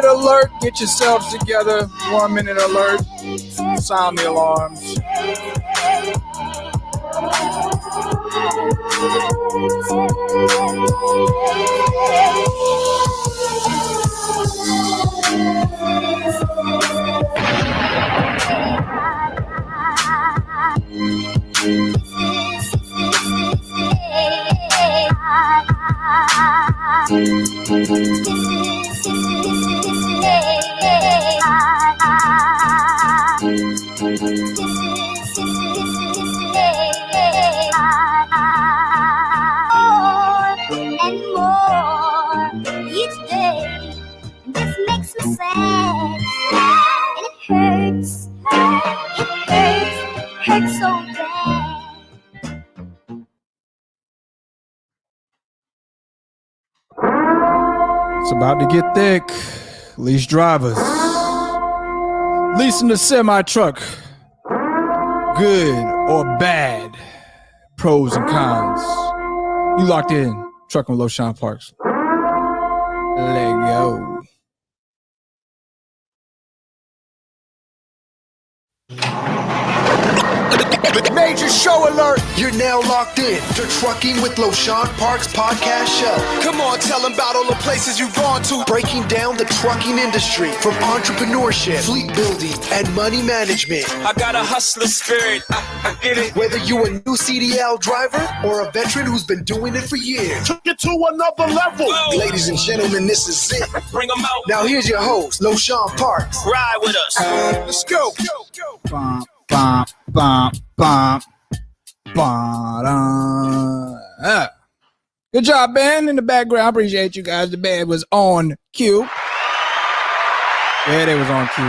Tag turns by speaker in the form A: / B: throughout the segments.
A: Alert, get yourselves together. 1 minute alert. Sound the alarms. It's about to get thick. Lease drivers. Leasing a semi-truck. Good or bad. Pros and cons. You locked in. Trucking with Loshawn Parks. Let go.
B: Major show alert! You're now locked in to Trucking with Loshawn Parks Podcast Show. Come on, tell them about all the places you've gone to. Breaking down the trucking industry from entrepreneurship, fleet building, and money management.
C: I got a hustler spirit. I get it.
B: Whether you're a new CDL driver or a veteran who's been doing it for years.
D: Took it to another level.
C: Whoa.
B: Ladies and gentlemen, this is it.
C: Bring them out.
B: Now here's your host, Loshawn Parks.
C: Ride with us.
B: Let's go.
A: Bum, bum, bum, bum. Good job, band in the background. Appreciate you guys. The band was on cue. Yeah, they was on cue.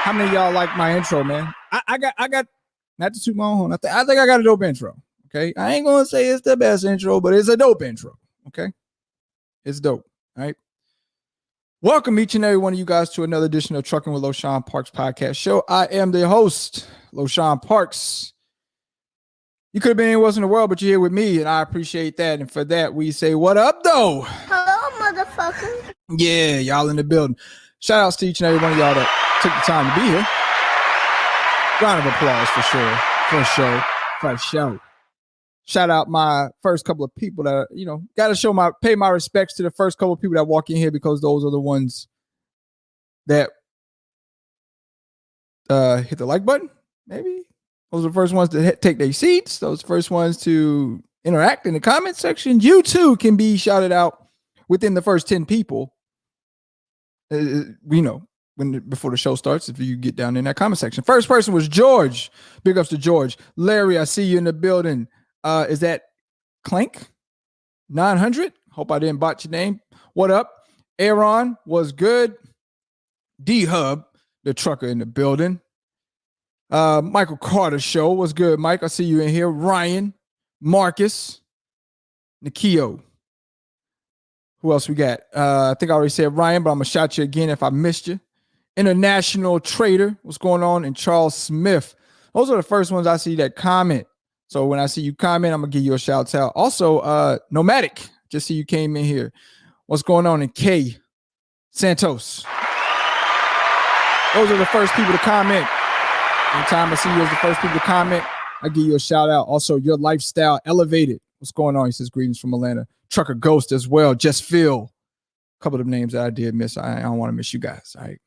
A: How many of y'all like my intro, man? I got not to toot my own horn. I think I got a dope intro. Okay, I ain't gonna say it's the best intro, but it's a dope intro. Okay, it's dope. All right. Welcome each and every one of you guys to another edition of Trucking with Loshawn Parks Podcast Show. I am the host, Loshawn Parks. You could have been anywhere else in the world, but you're here with me, and I appreciate that. And for that, we say, what up, though?
E: Hello, motherfucker.
A: Yeah, y'all in the building. Shout outs to each and every one of y'all that took the time to be here. Round of applause for sure. For sure. Shout out my first couple of people that, got to pay my respects to the first couple of people that walk in here, because those are the ones that hit the like button, maybe. Those are the first ones to take their seats. Those are the first ones to interact in the comment section. You too can be shouted out within the first 10 people. Before the show starts, if you get down in that comment section. First person was George. Big ups to George. Larry, I see you in the building. Is that Clank 900? Hope I didn't botch your name. What up? Aaron was good. D-Hub, the trucker in the building. Michael Carter show was good. Mike, I see you in here. Ryan, Marcus, Nikio. Who else we got? I think I already said Ryan, but I'm gonna shout you again if I missed you. International Trader, what's going on? And Charles Smith. Those are the first ones I see that comment So when I see you comment, I'm gonna give you a shout out. Also, Nomadic, just see you came in here. What's going on in K Santos? Those are the first people to comment. Anytime I see you as the first people to comment, I give you a shout out. Also, Your Lifestyle Elevated. What's going on? He says greetings from Atlanta. Trucker Ghost as well. Just Phil. A couple of names that I did miss. I don't want to miss you guys. All right.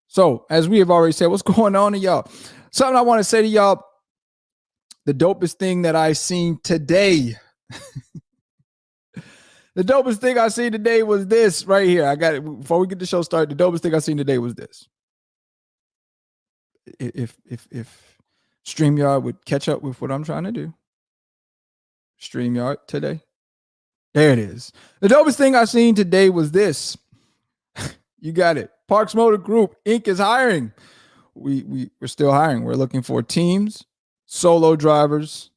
A: So as we have already said, what's going on to y'all? Something I want to say to y'all. The dopest thing that I seen today. The dopest thing I seen today was this right here. I got it. Before we get the show started, the dopest thing I seen today was this. If StreamYard would catch up with what I'm trying to do. StreamYard today. There it is. The dopest thing I seen today was this. You got it. Parks Motor Group Inc. is hiring. We're still hiring. We're looking for teams, solo drivers.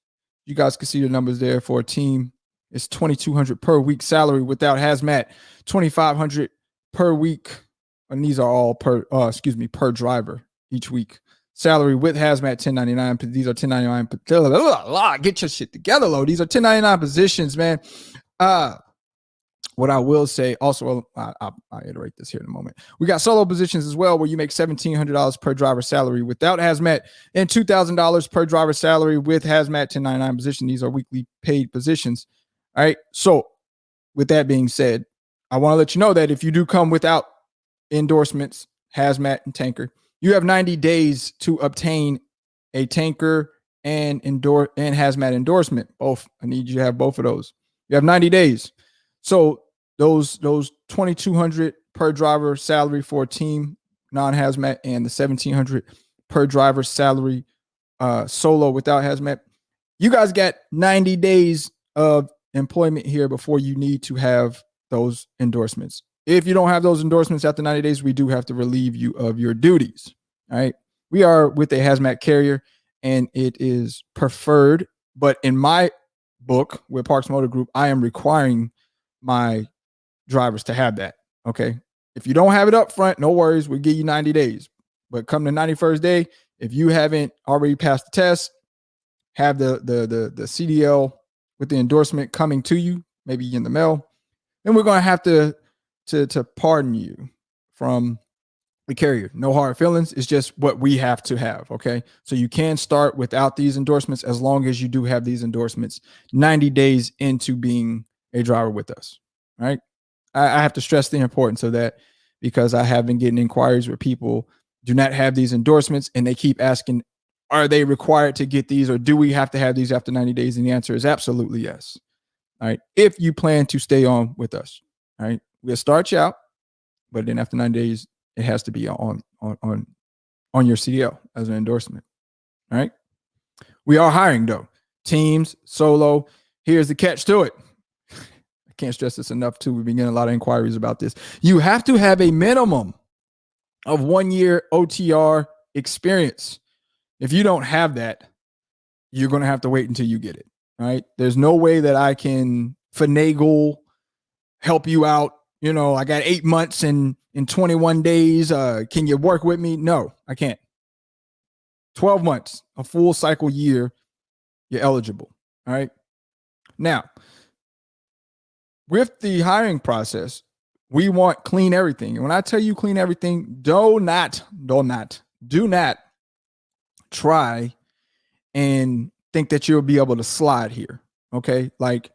A: You guys can see the numbers there for a team. It's $2,200 per week salary without hazmat, $2,500 per week. And these are all per driver each week. Salary with hazmat, $10.99. These are $10.99. Get your shit together, Lo. These are $10.99 positions, man. What I will say, also, I'll iterate this here in a moment. We got solo positions as well, where you make $1,700 per driver salary without hazmat and $2,000 per driver salary with hazmat, $10.99 position. These are weekly paid positions. All right. So with that being said, I want to let you know that if you do come without endorsements, hazmat and tanker, you have 90 days to obtain a tanker and hazmat endorsement. Both. I need you to have both of those. You have 90 days. So those $2,200 per driver salary for a team non-hazmat and the $1,700 per driver salary solo without hazmat, you guys got 90 days of employment here before you need to have those endorsements. If you don't have those endorsements after 90 days, we do have to relieve you of your duties. All right. We are with a hazmat carrier and it is preferred, but in my book with Parks Motor Group, I am requiring my drivers to have that. Okay. If you don't have it up front, no worries. We'll give you 90 days, but come the 91st day, if you haven't already passed the test, have the CDL with the endorsement coming to you, maybe in the mail, then we're going to have to pardon you from the carrier. No hard feelings. It's just what we have to have. Okay. So you can start without these endorsements as long as you do have these endorsements 90 days into being a driver with us. All right. I have to stress the importance of that because I have been getting inquiries where people do not have these endorsements and they keep asking, are they required to get these or do we have to have these after 90 days? And the answer is absolutely yes. All right. If you plan to stay on with us, all right, we'll start you out, but then after 90 days, it has to be on your CDL as an endorsement. All right. We are hiring though. Teams, solo. Here's the catch to it. I can't stress this enough too. We've been getting a lot of inquiries about this. You have to have a minimum of 1 year OTR experience. If you don't have that, you're going to have to wait until you get it. All right. There's no way that I can finagle, help you out. You know, I got 8 months and in 21 days. Can you work with me? No, I can't. 12 months, a full cycle year, you're eligible. All right. Now, with the hiring process, we want clean everything. And when I tell you clean everything, do not try and think that you'll be able to slide here. Okay. Like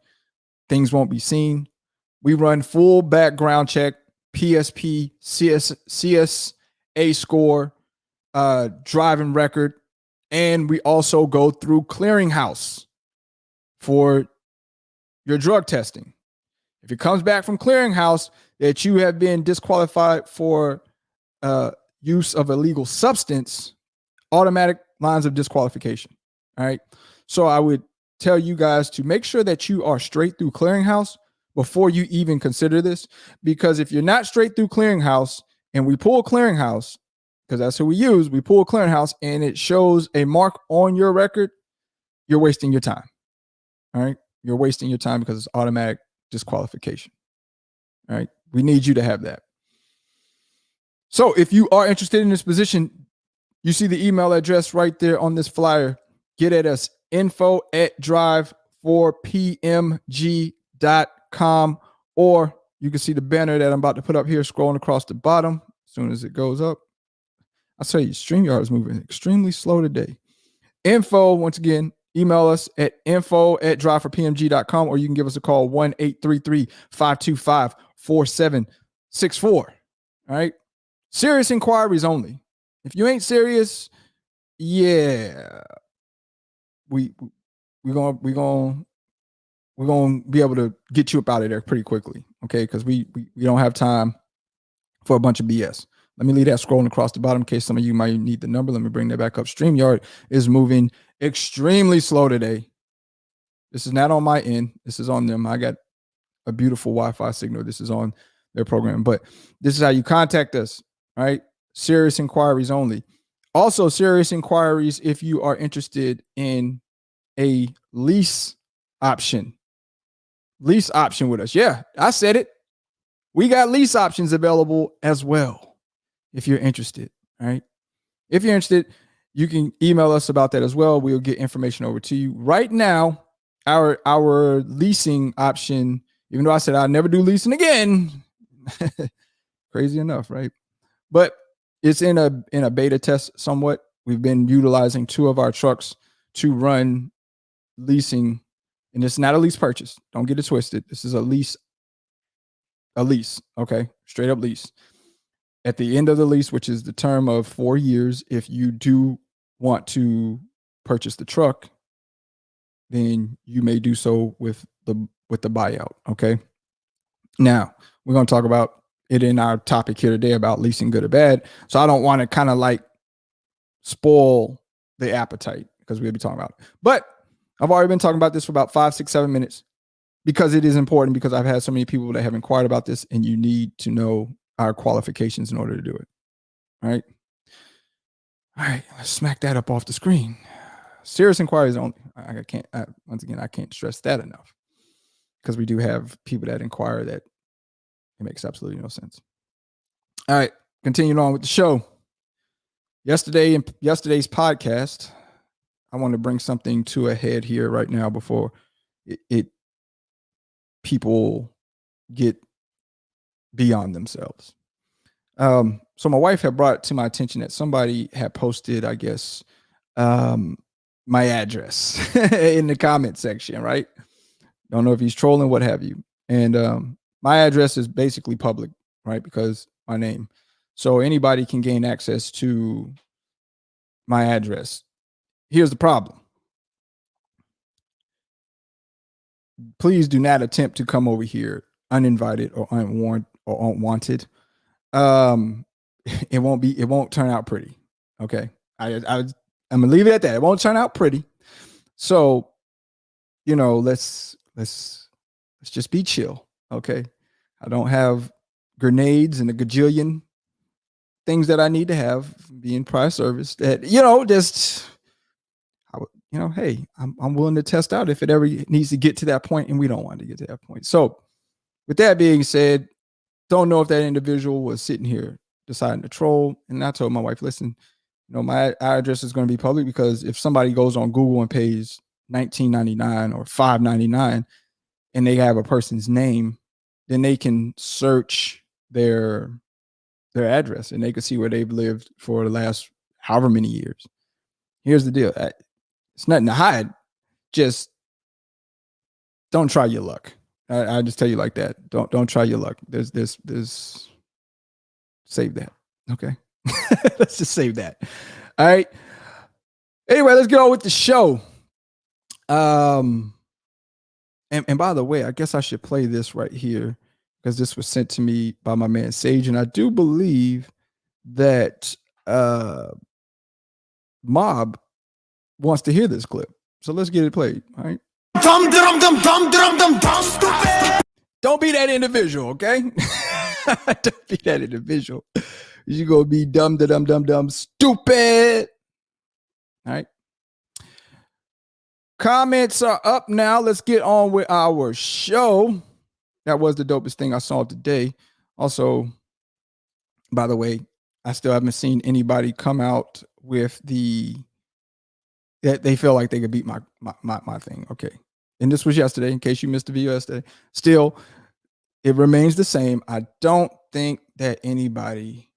A: things won't be seen. We run full background check, PSP, CSA score, driving record. And we also go through clearinghouse for your drug testing. If it comes back from clearinghouse that you have been disqualified for use of illegal substance, automatic lines of disqualification. All right. So I would tell you guys to make sure that you are straight through clearinghouse before you even consider this, because if you're not straight through clearinghouse and we pull clearinghouse, because that's who we use, we pull clearinghouse and it shows a mark on your record, you're wasting your time. All right. You're wasting your time because it's automatic disqualification. All right. We need you to have that. So if you are interested in this position, you see the email address right there on this flyer. Get at us info@drive4pmg.com, or you can see the banner that I'm about to put up here scrolling across the bottom as soon as it goes up. I'll tell you, StreamYard is moving extremely slow today. Info, once again, email us at info@drive4pmg.com, or you can give us a call 1-833-525-4764. All right. Serious inquiries only. If you ain't serious, yeah, we're gonna be able to get you up out of there pretty quickly, okay? Because we don't have time for a bunch of BS. Let me leave that scrolling across the bottom in case some of you might need the number. Let me bring that back up. StreamYard is moving extremely slow today. This is not on my end. This is on them. I got a beautiful Wi-Fi signal. This is on their program. But this is how you contact us, right? Serious inquiries only. Also, serious inquiries if you are interested in a lease option. Lease option with us. Yeah, I said it. We got lease options available as well if you're interested, all right? If you're interested, you can email us about that as well. We'll get information over to you. Right now, our leasing option, even though I said I'll never do leasing again, crazy enough, right? But it's in a beta test somewhat. We've been utilizing 2 of our trucks to run leasing, and it's not a lease purchase. Don't get it twisted. This is a lease, okay? Straight up lease. At the end of the lease, which is the term of 4 years, if you do want to purchase the truck, then you may do so with the buyout, okay? Now, we're going to talk about it in our topic here today about leasing good or bad. So I don't want to kind of like spoil the appetite because we'll be talking about it. But I've already been talking about this for about 5, 6, 7 minutes because it is important, because I've had so many people that have inquired about this, and you need to know our qualifications in order to do it. All right. All right. Let's smack that up off the screen. Serious inquiries only. I can't stress that enough, because we do have people that inquire that it makes absolutely no sense. All right. Continuing on with the show. Yesterday's podcast, I want to bring something to a head here right now before people get beyond themselves. So my wife had brought it to my attention that somebody had posted, I guess, my address in the comment section, right? Don't know if he's trolling, what have you. And my address is basically public, right? Because my name. So anybody can gain access to my address. Here's the problem. Please do not attempt to come over here uninvited or unwarned or unwanted. It won't turn out pretty. Okay. I'm gonna leave it at that. It won't turn out pretty. So, let's just be chill. Okay. I don't have grenades and a gajillion things that I need to have being prior service that, hey, I'm willing to test out if it ever needs to get to that point, and we don't want to get to that point. So with that being said, don't know if that individual was sitting here deciding to troll. And I told my wife, listen, my address is going to be public, because if somebody goes on Google and pays $19.99 or $5.99 and they have a person's name, then they can search their address and they can see where they've lived for the last however many years. Here's the deal. It's nothing to hide. Just don't try your luck. I just tell you like that. Don't try your luck. There's save that. Okay. Let's just save that. All right. Anyway, let's get on with the show. And by the way, I guess I should play this right here, because this was sent to me by my man Sage, and I do believe that Mob wants to hear this clip. So let's get it played. All right. Don't be that individual, okay? Don't be that individual. You gonna be dumb, stupid. All right. Comments are up now. Let's get on with our show. That was the dopest thing I saw today. Also, by the way, I still haven't seen anybody come out with the that they feel like they could beat my thing. Okay. And this was yesterday, in case you missed the video yesterday. Still, it remains the same. I don't think that anybody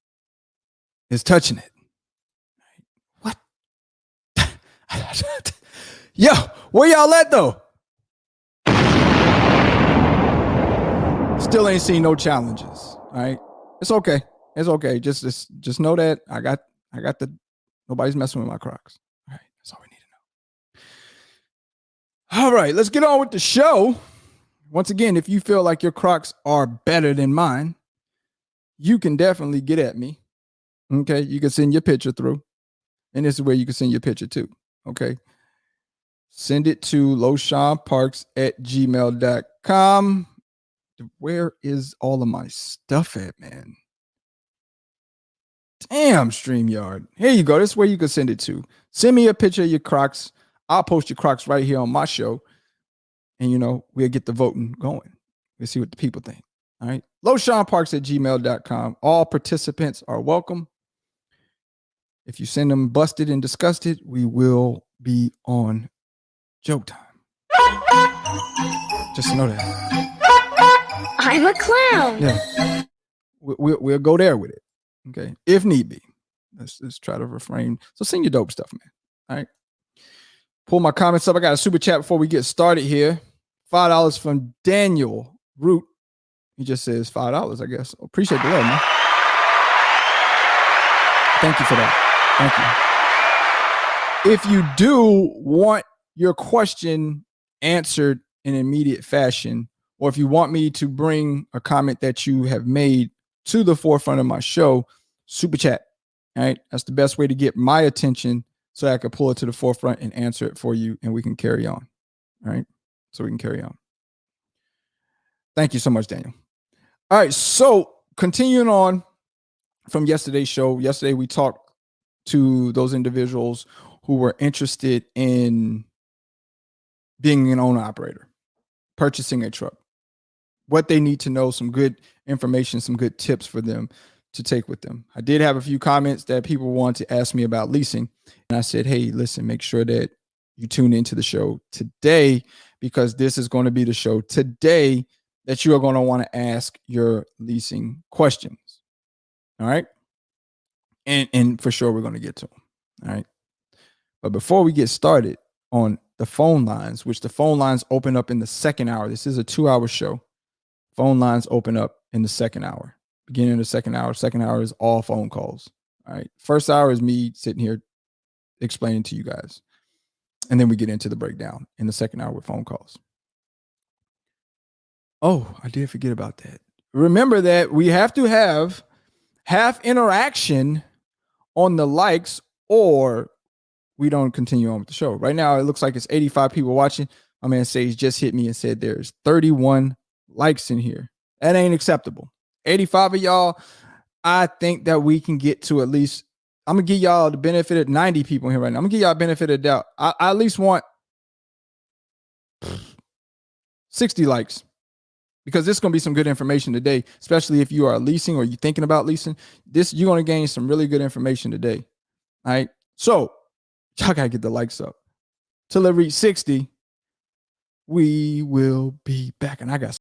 A: is touching it. What? Yo, where y'all at though? Still ain't seen no challenges. All right. It's okay. It's okay. Just know that I got the nobody's messing with my Crocs. All right. That's all we need to know. All right, let's get on with the show. Once again, if you feel like your Crocs are better than mine, you can definitely get at me. Okay. You can send your picture through. And this is where you can send your picture too. Okay. Send it to LoshawnParks@gmail.com. Where is all of my stuff at, man? Damn, StreamYard. Here you go. This is where you can send it to. Send me a picture of your Crocs. I'll post your Crocs right here on my show. And, we'll get the voting going. We'll see what the people think. All right. LoshawnParks@gmail.com. All participants are welcome. If you send them busted and disgusted, we will be on joke time. Just know that.
E: I'm a clown.
A: Yeah. We'll go there with it. Okay. If need be. Let's try to refrain. So send your dope stuff, man. All right. Pull my comments up. I got a super chat before we get started here. $5 from Daniel Root. He just says $5, I guess. Appreciate the love, man. Thank you for that. Thank you. If you do want your question answered in immediate fashion, or if you want me to bring a comment that you have made to the forefront of my show, super chat. All right. That's the best way to get my attention so I can pull it to the forefront and answer it for you and we can carry on. All right. So we can carry on. Thank you so much, Daniel. All right. So continuing on from yesterday's show. Yesterday, we talked to those individuals who were interested in being an owner operator, purchasing a truck, what they need to know, some good information, some good tips for them to take with them. I did have a few comments that people wanted to ask me about leasing. And I said, hey, listen, make sure that you tune into the show today, because this is going to be the show today that you are going to want to ask your leasing questions. All right. And for sure, we're going to get to them. All right. But before we get started on the phone lines, which the phone lines open up in the second hour, this is a 2-hour show. Phone lines open up in the second hour. Beginning of the second hour. Second hour is all phone calls. All right. First hour is me sitting here explaining to you guys. And then we get into the breakdown in the second hour with phone calls. Oh, I did forget about that. Remember that we have to have half interaction on the likes or we don't continue on with the show. Right now, it looks like it's 85 people watching. My man Sage just hit me and said there's 31 likes in here. That ain't acceptable. 85 of y'all, I think that we can get to at least, I'm going to give y'all the benefit of 90 people in here right now. I'm going to give y'all a benefit of the doubt. I at least want 60 likes, because this is going to be some good information today, especially if you are leasing or you're thinking about leasing. You're going to gain some really good information today. All right. So y'all got to get the likes up. Till it reach 60, we will be back. And I got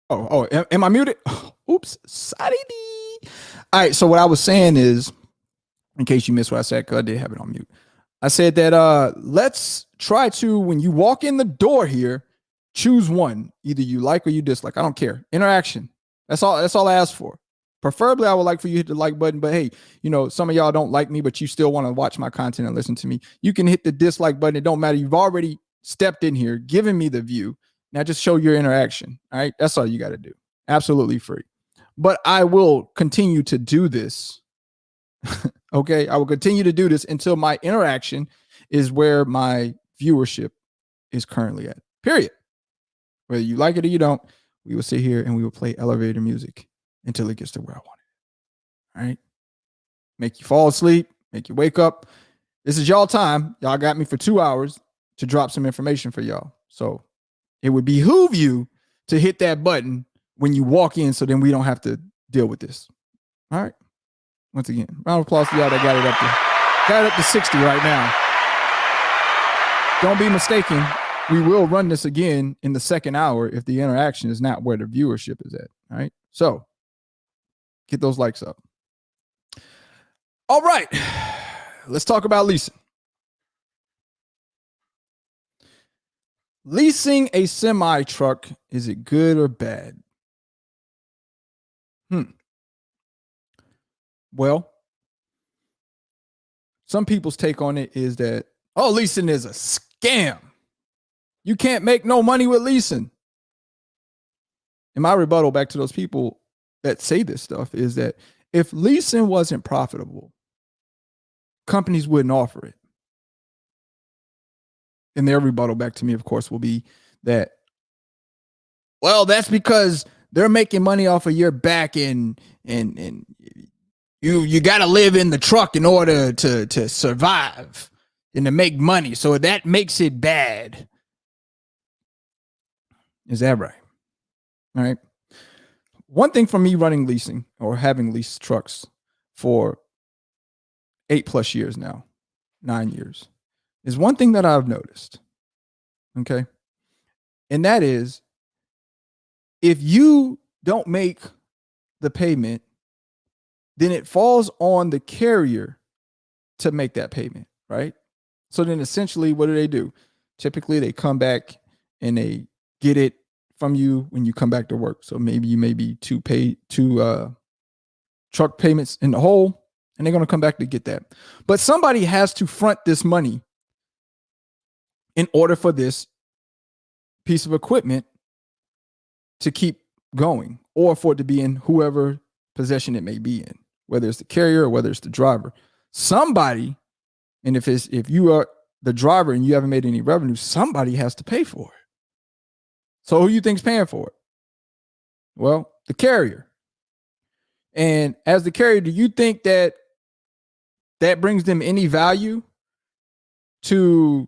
A: Am I muted? Oops, sorry. All right. So what I was saying is, in case you missed what I said, because I did have it on mute. I said that let's try to, when you walk in the door here, choose one. Either you like or you dislike. I don't care. Interaction. That's all I ask for. Preferably, I would like for you to hit the like button. But hey, some of y'all don't like me, but you still want to watch my content and listen to me. You can hit the dislike button. It don't matter. You've already stepped in here, given me the view. Now just show your interaction. All right. That's all you got to do. Absolutely free. But I will continue to do this. Okay, I will continue to do this until my interaction is where my viewership is currently at. Period. Whether you like it or you don't, we will sit here and we will play elevator music until it gets to where I want it. All right. Make you fall asleep, make you wake up. This is y'all time. Y'all got me for 2 hours to drop some information for y'all. So it would behoove you to hit that button when you walk in so then we don't have to deal with this. All right. Once again, round of applause to y'all that got it up to 60 right now. Don't be mistaken. We will run this again in the second hour if the interaction is not where the viewership is at. All right. So get those likes up. All right. Let's talk about leasing. Leasing a semi truck, is it good or bad? Well, some people's take on it is that, leasing is a scam. You can't make no money with leasing. And my rebuttal back to those people that say this stuff is that if leasing wasn't profitable, companies wouldn't offer it. And their rebuttal back to me, of course, will be that, well, that's because they're making money off of your back and you got to live in the truck in order to survive and to make money. So that makes it bad. Is that right? All right. One thing for me running leasing or having leased trucks for 8+ years now, 9 years, is one thing that I've noticed. Okay. And that is, if you don't make the payment, then it falls on the carrier to make that payment, right? So then essentially, what do? Typically, they come back and they get it from you when you come back to work. So maybe you may be two truck payments in the hole, and they're going to come back to get that. But somebody has to front this money in order for this piece of equipment to keep going, or for it to be in whoever possession it may be in, whether it's the carrier or whether it's the driver. Somebody, and if you are the driver and you haven't made any revenue, somebody has to pay for it. So who you think's paying for it? Well, the carrier. And as the carrier, do you think that brings them any value to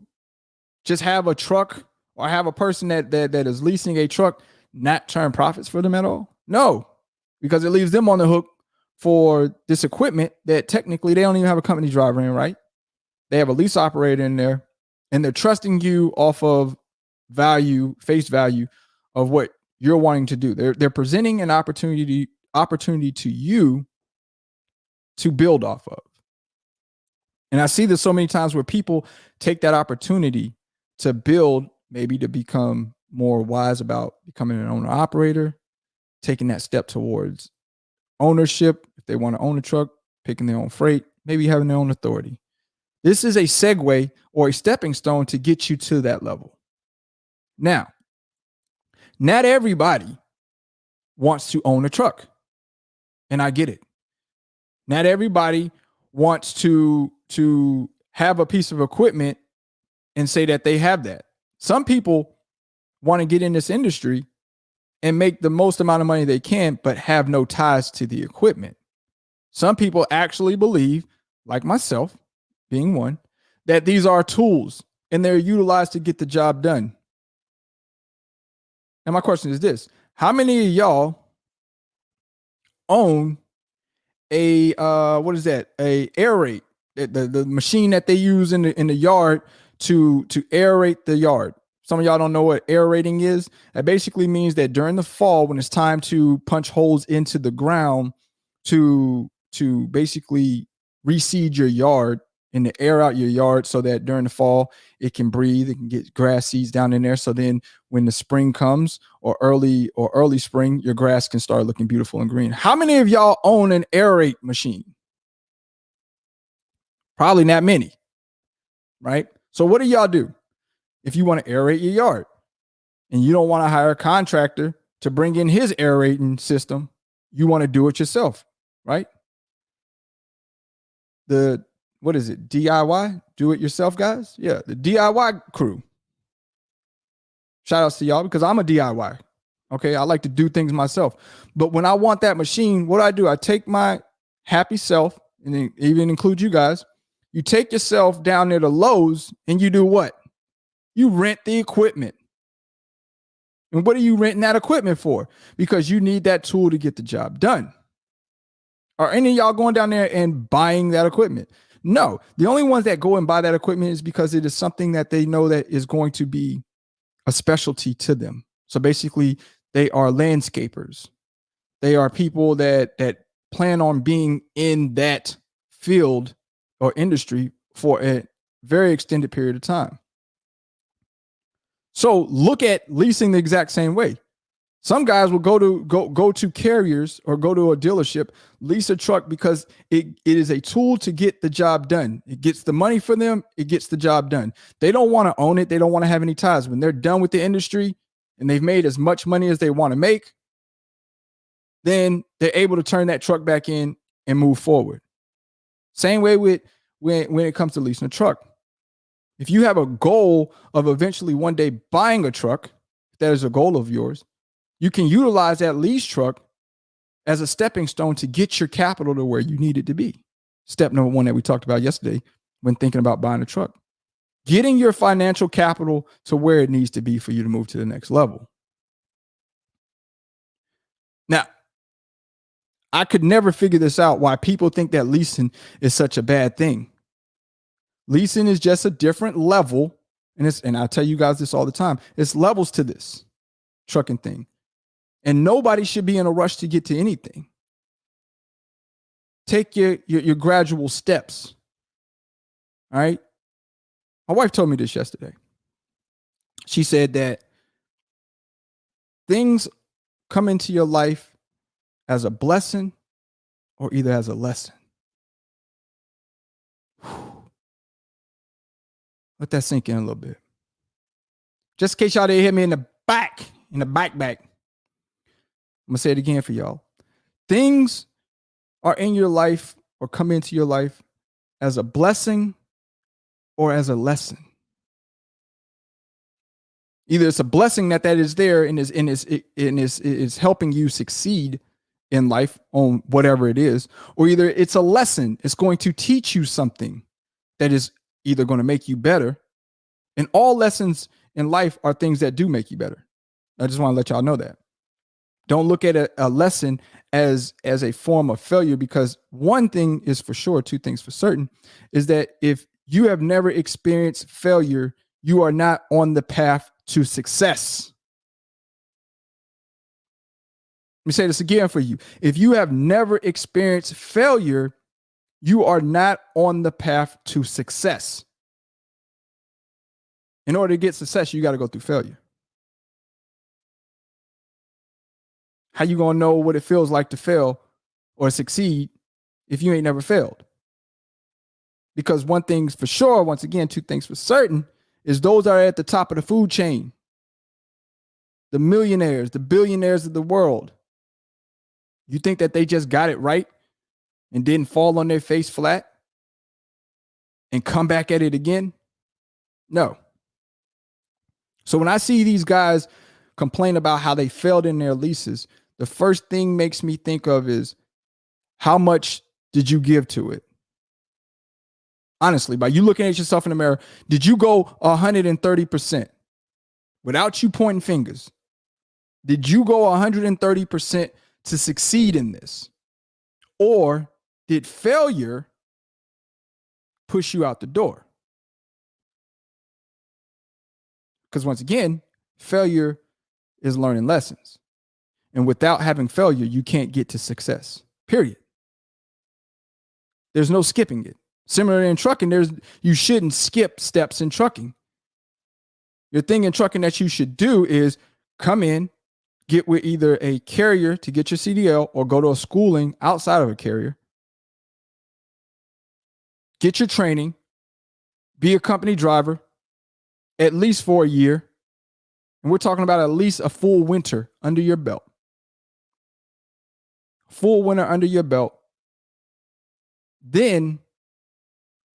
A: just have a truck or have a person that is leasing a truck not turn profits for them at all? No, because it leaves them on the hook for this equipment that technically they don't even have a company driver in, right? They have a lease operator in there, and they're trusting you off of face value of what you're wanting to do. They're presenting an opportunity to you to build off of. And I see this so many times where people take that opportunity to build, maybe to become more wise about becoming an owner operator, taking that step towards ownership. If they want to own a truck, picking their own freight, maybe having their own authority. This is a segue or a stepping stone to get you to that level. Now, not everybody wants to own a truck, and I get it. Not everybody wants to have a piece of equipment and say that they have that. Some people want to get in this industry and make the most amount of money they can, but have no ties to the equipment. Some people actually believe, like myself, being one, that these are tools and they're utilized to get the job done. And my question is this: how many of y'all own a a aerate, the machine that they use in the yard to aerate the yard? Some of y'all don't know what aerating is. That basically means that during the fall, when it's time to punch holes into the ground to basically reseed your yard and to air out your yard so that during the fall it can breathe, it can get grass seeds down in there. So then when the spring comes or early spring, your grass can start looking beautiful and green. How many of y'all own an aerate machine? Probably not many, right? So what do y'all do if you want to aerate your yard and you don't want to hire a contractor to bring in his aerating system? You want to do it yourself, right? What is it? DIY? Do it yourself, guys? Yeah, the DIY crew. Shout outs to y'all because I'm a DIY. Okay, I like to do things myself. But when I want that machine, what do? I take my happy self, and then even include you guys. You take yourself down there to Lowe's and you do what? You rent the equipment. And what are you renting that equipment for? Because you need that tool to get the job done. Are any of y'all going down there and buying that equipment? No. The only ones that go and buy that equipment is because it is something that they know that is going to be a specialty to them. So basically, they are landscapers. They are people that plan on being in that field or industry for a very extended period of time. So look at leasing the exact same way. Some guys will go to carriers or go to a dealership, lease a truck because it is a tool to get the job done. It gets the money for them. It gets the job done. They don't want to own it. They don't want to have any ties. When they're done with the industry and they've made as much money as they want to make, then they're able to turn that truck back in and move forward. Same way with when it comes to leasing a truck. If you have a goal of eventually one day buying a truck, if that is a goal of yours, you can utilize that lease truck as a stepping stone to get your capital to where you need it to be. Step number one that we talked about yesterday when thinking about buying a truck. Getting your financial capital to where it needs to be for you to move to the next level. Now, I could never figure this out, why people think that leasing is such a bad thing. Leasing is just a different level. And I tell you guys this all the time. It's levels to this trucking thing. And nobody should be in a rush to get to anything. Take your gradual steps. All right. My wife told me this yesterday. She said that things come into your life as a blessing or either as a lesson. Let that sink in a little bit. Just in case y'all didn't hit me in the back. I'm going to say it again for y'all. Things are in your life or come into your life as a blessing or as a lesson. Either it's a blessing that is there and is helping you succeed in life on whatever it is, or either it's a lesson. It's going to teach you something that is either going to make you better. And all lessons in life are things that do make you better. I just want to let y'all know that. Don't look at a lesson as a form of failure, because one thing is for sure, two things for certain, is that if you have never experienced failure, you are not on the path to success. Let me say this again for you. If you have never experienced failure, you are not on the path to success. In order to get success, you got to go through failure. How you going to know what it feels like to fail or succeed if you ain't never failed? Because one thing's for sure, once again, two things for certain, is those that are at the top of the food chain. The millionaires, the billionaires of the world. You think that they just got it right and didn't fall on their face flat and come back at it again? No. So when I see these guys complain about how they failed in their leases, the first thing makes me think of is, how much did you give to it? Honestly, by you looking at yourself in the mirror, did you go 130%? Without you pointing fingers, did you go 130% to succeed in this? Or did failure push you out the door? Because once again, failure is learning lessons. And without having failure, you can't get to success, period. There's no skipping it. Similarly in trucking, you shouldn't skip steps in trucking. Your thing in trucking that you should do is come in, get with either a carrier to get your CDL or go to a schooling outside of a carrier. Get your training, be a company driver, at least for a year. And we're talking about at least a full winter under your belt. Full winter under your belt. Then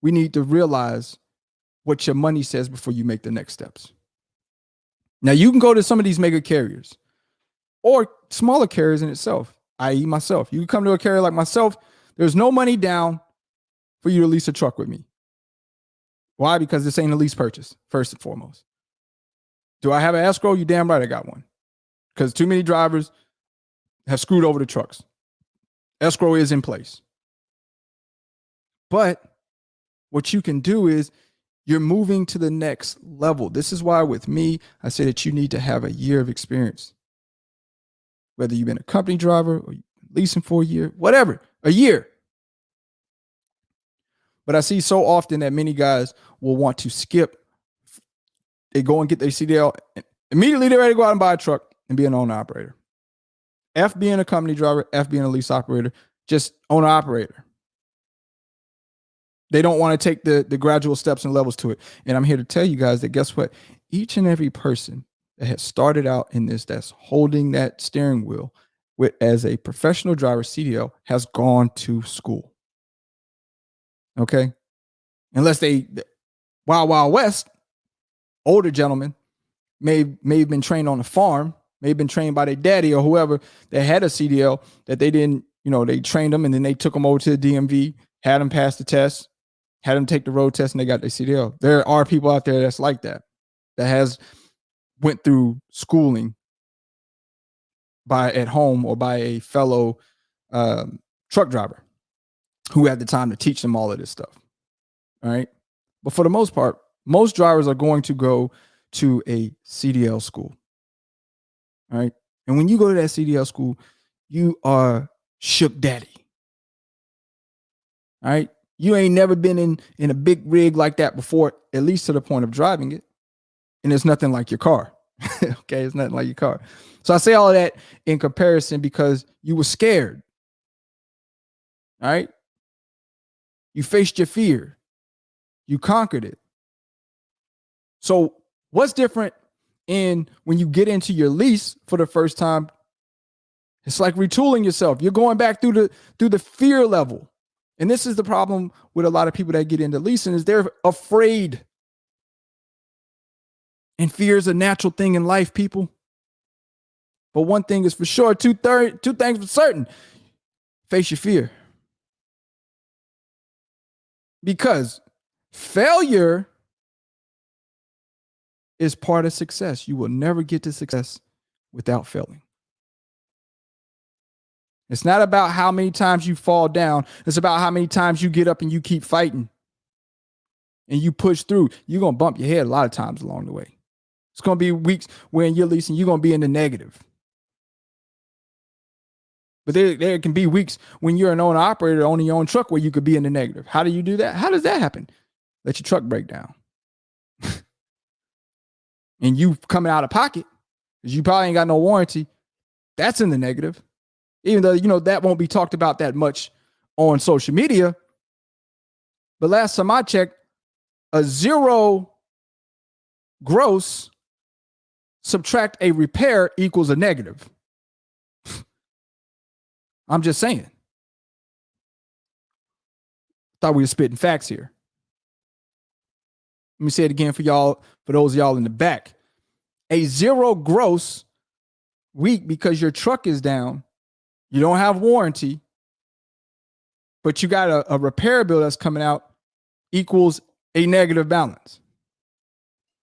A: we need to realize what your money says before you make the next steps. Now, you can go to some of these mega carriers or smaller carriers in itself, i.e. myself. You can come to a carrier like myself. There's no money down for you to lease a truck with me. Why? Because this ain't a lease purchase, first and foremost. Do I have an escrow? You damn right I got one. Because too many drivers have screwed over the trucks. Escrow is in place. But what you can do is you're moving to the next level. This is why with me, I say that you need to have a year of experience. Whether you've been a company driver or leasing for a year, whatever, a year. But I see so often that many guys will want to skip. They go and get their CDL. Immediately they're ready to go out and buy a truck and be an owner operator. F being a company driver, F being a lease operator, just owner operator. They don't want to take the gradual steps and levels to it. And I'm here to tell you guys that guess what? Each and every person that has started out in this, that's holding that steering wheel with as a professional driver CDL has gone to school. Okay? Unless they, Wild West, older gentlemen may have been trained on a farm, may have been trained by their daddy or whoever that had a CDL that they didn't, they trained them and then they took them over to the DMV, had them pass the test, had them take the road test, and they got their CDL. There are people out there that's like that has went through schooling at home or by a fellow truck driver who had the time to teach them all of this stuff. All right. But for the most part, most drivers are going to go to a CDL school. All right. And when you go to that CDL school, you are shook daddy. All right. You ain't never been in a big rig like that before, at least to the point of driving it. And it's nothing like your car. Okay. It's nothing like your car. So I say all of that in comparison because you were scared. All right. You faced your fear. You conquered it. So what's different in when you get into your lease for the first time? It's like retooling yourself. You're going back through the fear level. And this is the problem with a lot of people that get into leasing is they're afraid. And fear is a natural thing in life, people. But one thing is for sure, two things for certain. Face your fear. Because failure is part of success. You will never get to success without failing. It's not about how many times you fall down. It's about how many times you get up and you keep fighting and you push through. You're going to bump your head a lot of times along the way. It's going to be weeks when you're leasing, you're going to be in the negative. But there can be weeks when you're an owner operator owning your own truck where you could be in the negative. How do you do that? How does that happen? Let your truck break down. And you coming out of pocket because you probably ain't got no warranty. That's in the negative. Even though, that won't be talked about that much on social media. But last time I checked, a zero gross subtract a repair equals a negative. I'm just saying. Thought we were spitting facts here. Let me say it again for y'all, for those of y'all in the back. A zero gross week because your truck is down. You don't have warranty, but you got a repair bill that's coming out equals a negative balance.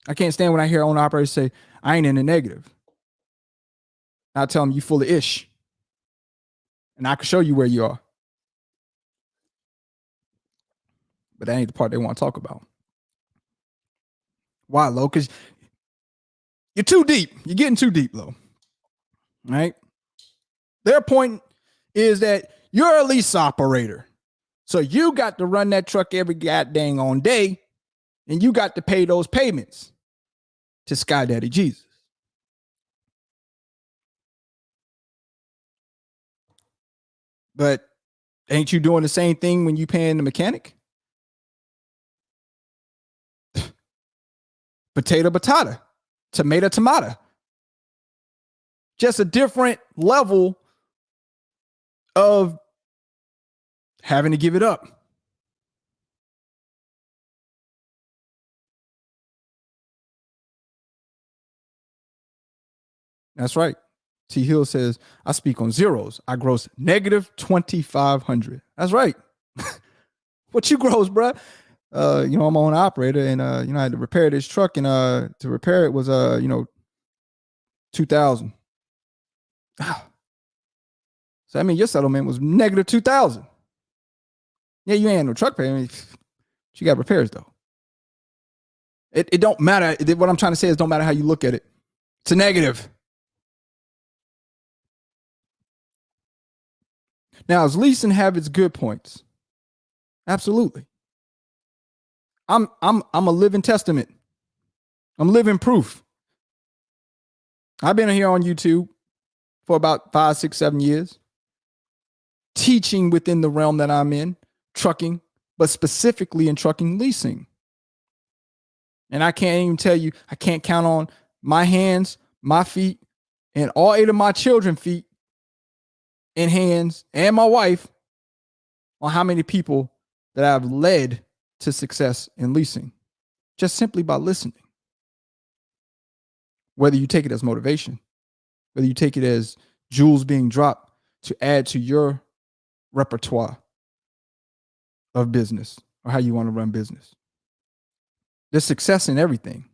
A: I can't stand when I hear owner operators say, I ain't in the negative. I tell them you full of ish. And I can show you where you are. But that ain't the part they want to talk about. Why, Lo? Because You're too deep. You're getting too deep, though. Right? Their point is that you're a lease operator. So you got to run that truck every goddamn on day, and you got to pay those payments to Sky Daddy Jesus. But ain't you doing the same thing when you paying the mechanic? Potato, batata, tomato, tomato. Just a different level of having to give it up. That's right. T. Hill says, I speak on zeros. I gross negative 2,500. That's right. What you gross, bro? I'm an owner operator, and I had to repair this truck, and to repair it was 2,000. So I mean, your settlement was negative 2,000. Yeah, you ain't had no truck payment. You got repairs though. It don't matter. What I'm trying to say is, don't matter how you look at it. It's a negative. Now, does leasing have its good points? Absolutely. I'm a living testament. I'm living proof. I've been here on YouTube for about 5, 6, 7 years, teaching within the realm that I'm in, trucking, but specifically in trucking leasing. And I can't even tell you, I can't count on my hands, my feet, and all 8 of my children's feet and hands, and my wife, on how many people that I've led to success in leasing, just simply by listening. Whether you take it as motivation, whether you take it as jewels being dropped to add to your repertoire of business or how you want to run business. There's success in everything.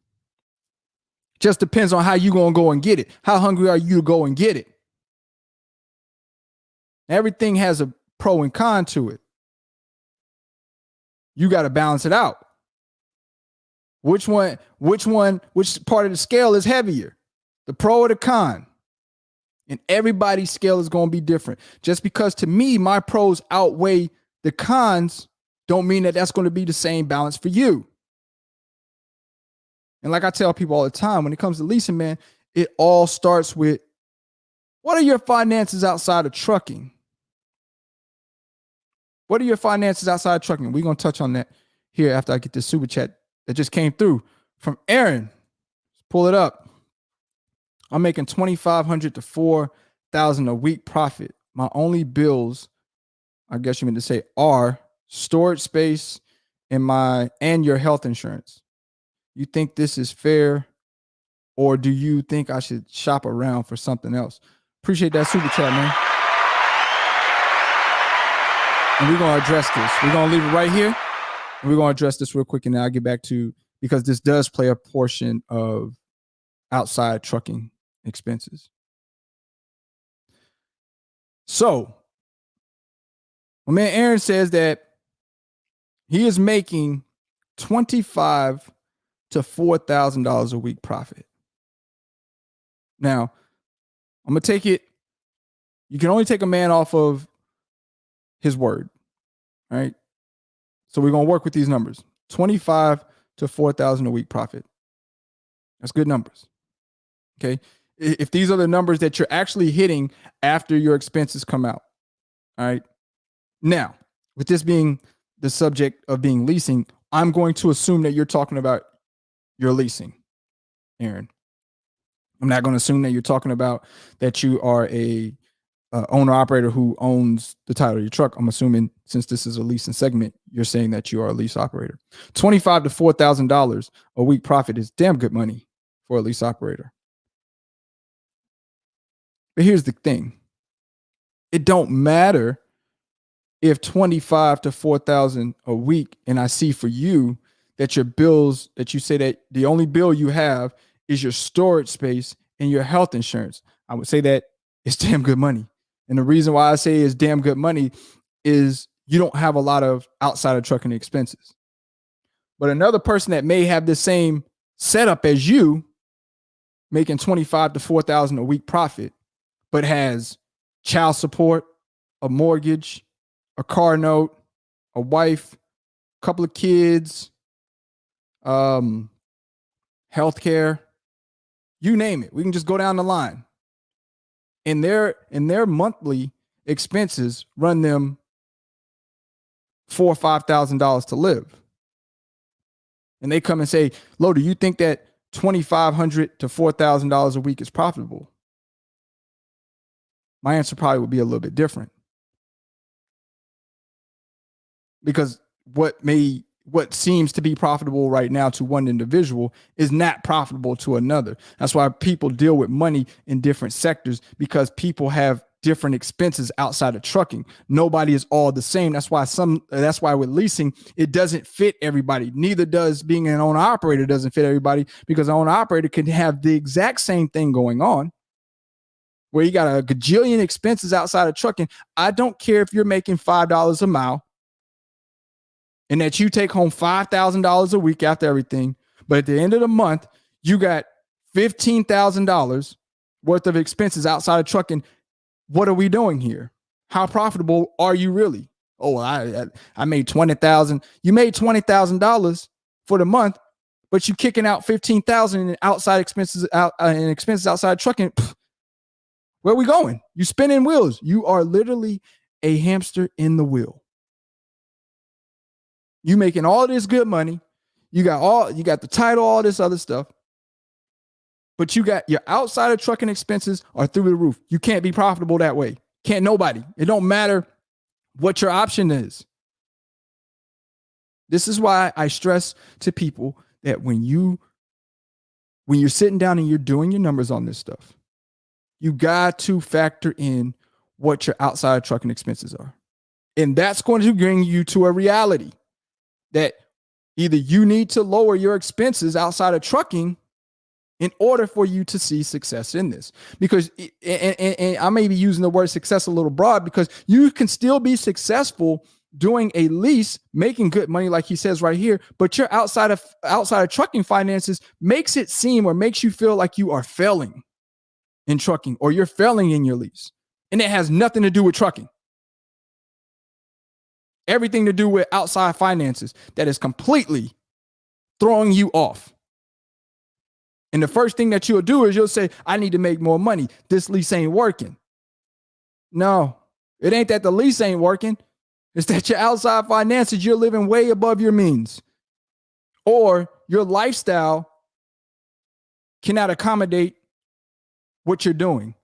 A: Just depends on how you going to go and get it. How hungry are you to go and get it? Everything has a pro and con to it. You got to balance it out. Which part of the scale is heavier? The pro or the con? And everybody's scale is going to be different. Just because to me, my pros outweigh the cons, don't mean that that's going to be the same balance for you. And like I tell people all the time, when it comes to leasing, man, it all starts with, what are your finances outside of trucking? What are your finances outside of trucking? We're going to touch on that here after I get this super chat that just came through from Aaron. Let's pull it up. I'm making $2,500 to $4,000 a week profit. My only bills, I guess you meant to say, are storage space and your health insurance. You think this is fair, or do you think I should shop around for something else? Appreciate that super chat, man. And we're going to address this. We're going to leave it right here. And we're going to address this real quick, and then I'll get back to, because this does play a portion of outside trucking expenses. So, my man Aaron says that he is making $25,000 to $4,000 a week profit. Now, I'm going to take it. You can only take a man off of his word, right? So we're going to work with these numbers. $25,000 to $4,000 a week profit. That's good numbers. Okay. If these are the numbers that you're actually hitting after your expenses come out. All right. Now, with this being the subject of being leasing, I'm going to assume that you're talking about your leasing, Aaron. I'm not going to assume that you're talking about that you are a owner operator who owns the title of your truck. I'm assuming, since this is a leasing segment, you're saying that you are a lease operator. $25,000 to $4,000 a week profit is damn good money for a lease operator. But here's the thing. It don't matter if $25,000 to $4,000 a week, and I see for you that your bills, that you say that the only bill you have is your storage space and your health insurance. I would say that it's damn good money. And the reason why I say it's damn good money is you don't have a lot of outside of trucking expenses. But another person that may have the same setup as you making 25 to 4,000 a week profit, but has child support, a mortgage, a car note, a wife, a couple of kids, healthcare, you name it. We can just go down the line. And their monthly expenses run them $4,000 or $5,000 to live. And they come and say, Lo, do you think that $2,500 to $4,000 a week is profitable? My answer probably would be a little bit different. Because what seems to be profitable right now to one individual is not profitable to another. That's why people deal with money in different sectors, because people have different expenses outside of trucking. Nobody is all the same. That's why with leasing, it doesn't fit everybody. Neither does being an owner operator doesn't fit everybody, because an owner operator can have the exact same thing going on where you got a gajillion expenses outside of trucking. I don't care if you're making $5 a mile and that you take home $5,000 a week after everything, but at the end of the month, you got $15,000 worth of expenses outside of trucking. What are we doing here? How profitable are you really? Oh, I made $20,000. You made $20,000 for the month, but you kicking out $15,000 in outside expenses outside trucking. Pfft, where are we going? You spinning wheels. You are literally a hamster in the wheel. You making all this good money. You got the title, all this other stuff. But you got your outside of trucking expenses are through the roof. You can't be profitable that way. Can't nobody. It don't matter what your option is. This is why I stress to people that when you're sitting down and you're doing your numbers on this stuff, you got to factor in what your outside of trucking expenses are. And that's going to bring you to a reality that either you need to lower your expenses outside of trucking in order for you to see success in this. Because, and I may be using the word success a little broad, because you can still be successful doing a lease, making good money, like he says right here, but your outside of trucking finances makes it seem or makes you feel like you are failing in trucking or you're failing in your lease. And it has nothing to do with trucking. Everything to do with outside finances that is completely throwing you off. And the first thing that you'll do is you'll say, I need to make more money. This lease ain't working. No, it ain't that the lease ain't working. It's that your outside finances, you're living way above your means. Or your lifestyle cannot accommodate what you're doing.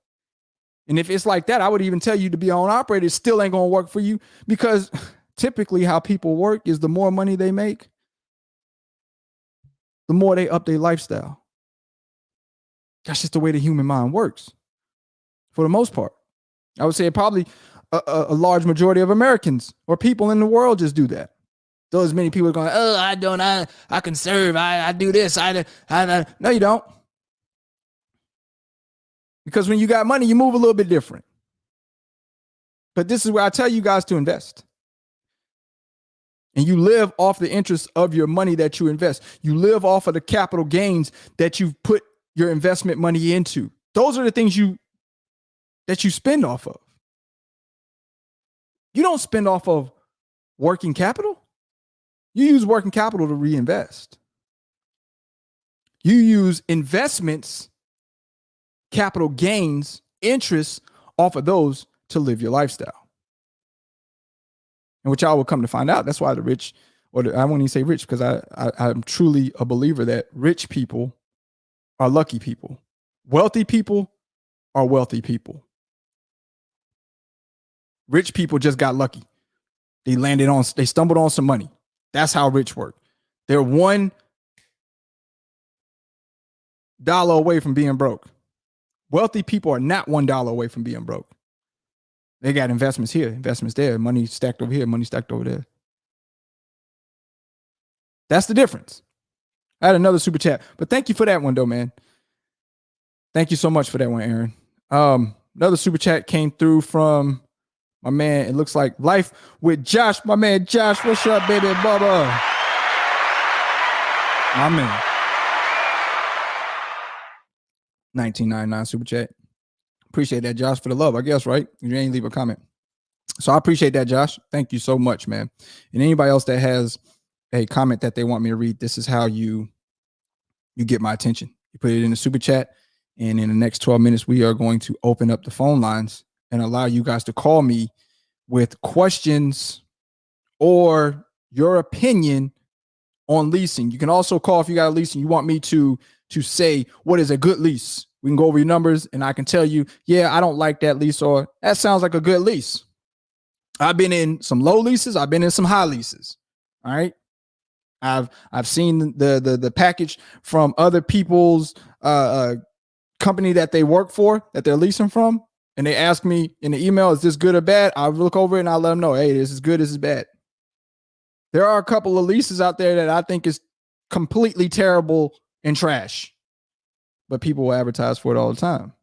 A: And if it's like that, I would even tell you to be on operator. It still ain't going to work for you, because typically how people work is the more money they make, the more they up their lifestyle. That's just the way the human mind works for the most part. I would say probably a large majority of Americans or people in the world just do that. Though as many people are going, oh, I conserve, I do this, no, you don't. Because when you got money, you move a little bit different. But this is where I tell you guys to invest. And you live off the interest of your money that you invest. You live off of the capital gains that you've put your investment money into. Those are the things that you spend off of. You don't spend off of working capital. You use working capital to reinvest. You use investments, capital gains, interest off of those to live your lifestyle. And which y'all will come to find out. That's why the rich, I won't even say rich, because I'm truly a believer that rich people are lucky people. Wealthy people are wealthy people. Rich people just got lucky. They stumbled on some money. That's how rich work. They're $1 away from being broke. Wealthy people are not $1 away from being broke. They got investments here, investments there, money stacked over here, money stacked over there. That's the difference. I had another super chat, but thank you for that one though, man. Thank you so much for that one, Aaron. Another super chat came through from my man. It looks like Life with Josh. My man, Josh. What's up, baby? Bubba. My man. $19.99 super chat. Appreciate that, Josh, for the love, I guess, right? You ain't leave a comment. So I appreciate that, Josh. Thank you so much, man. And anybody else that has a comment that they want me to read, this is how you get my attention. You put it in the super chat, and in the next 12 minutes, we are going to open up the phone lines and allow you guys to call me with questions or your opinion on leasing. You can also call if you got a lease and you want me to say what is a good lease. We can go over your numbers and I can tell you, yeah, I don't like that lease, or that sounds like a good lease. I've been in some low leases. I've been in some high leases. All right. I've seen the package from other people's company that they work for, that they're leasing from, and they ask me in the email, is this good or bad? I'll look over it and I'll let them know, hey, this is good, this is bad. There are a couple of leases out there that I think is completely terrible and trash, but people will advertise for it all the time.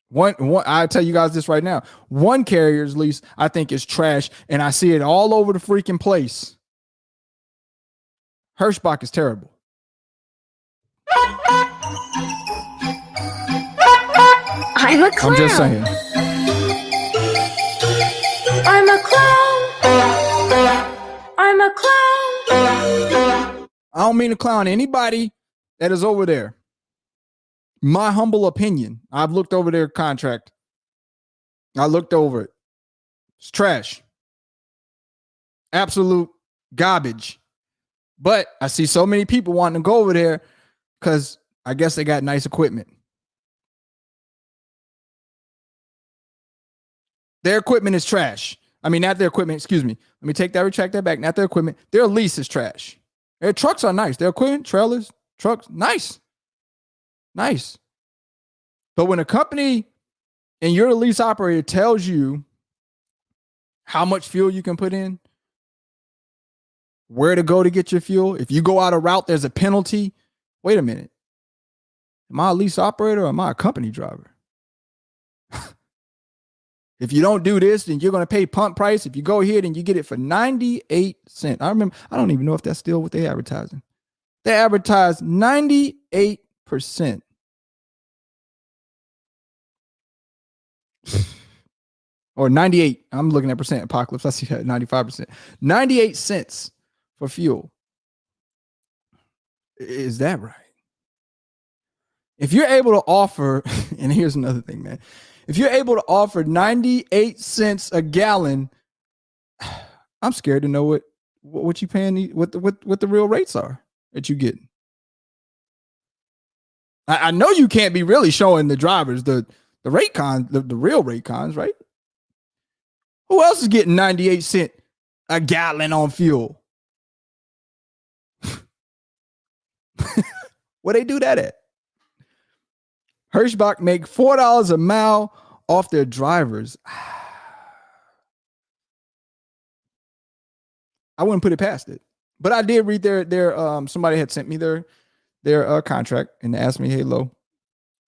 A: One, I tell you guys this right now. One carrier's lease I think is trash, and I see it all over the freaking place. Hirschbach is terrible.
E: I'm a clown.
A: I'm just saying.
E: I'm a clown. I'm a clown.
A: I don't mean to clown anybody that is over there. My humble opinion, I've looked over their contract. I looked over it. It's trash. Absolute garbage. But I see so many people wanting to go over there because I guess they got nice equipment. Their equipment is trash. I mean, not their equipment. Excuse me. Let me retract that back. Not their equipment. Their lease is trash. Their trucks are nice. Their equipment, trailers, trucks, nice. Nice. But when a company and you're the lease operator tells you how much fuel you can put in, where to go to get your fuel, if you go out a route, there's a penalty. Wait a minute. Am I a lease operator or am I a company driver? If you don't do this, then you're going to pay pump price. If you go here, then you get it for 98 cents. I don't even know if that's still what they're advertising. They advertise 98%. Or 98. I'm looking at percent apocalypse. I see that 95%. 98 cents for fuel. Is that right? If you're able to offer, and here's another thing, man. If you're able to offer 98 cents a gallon, I'm scared to know what you paying, what the real rates are that you getting. I know you can't be really showing the drivers the rate cons, the real rate cons, right? Who else is getting 98 cents a gallon on fuel? Where they do that at? Hirschbach make $4 a mile off their drivers. I wouldn't put it past it, but I did read their somebody had sent me their contract and asked me, hey, Lo,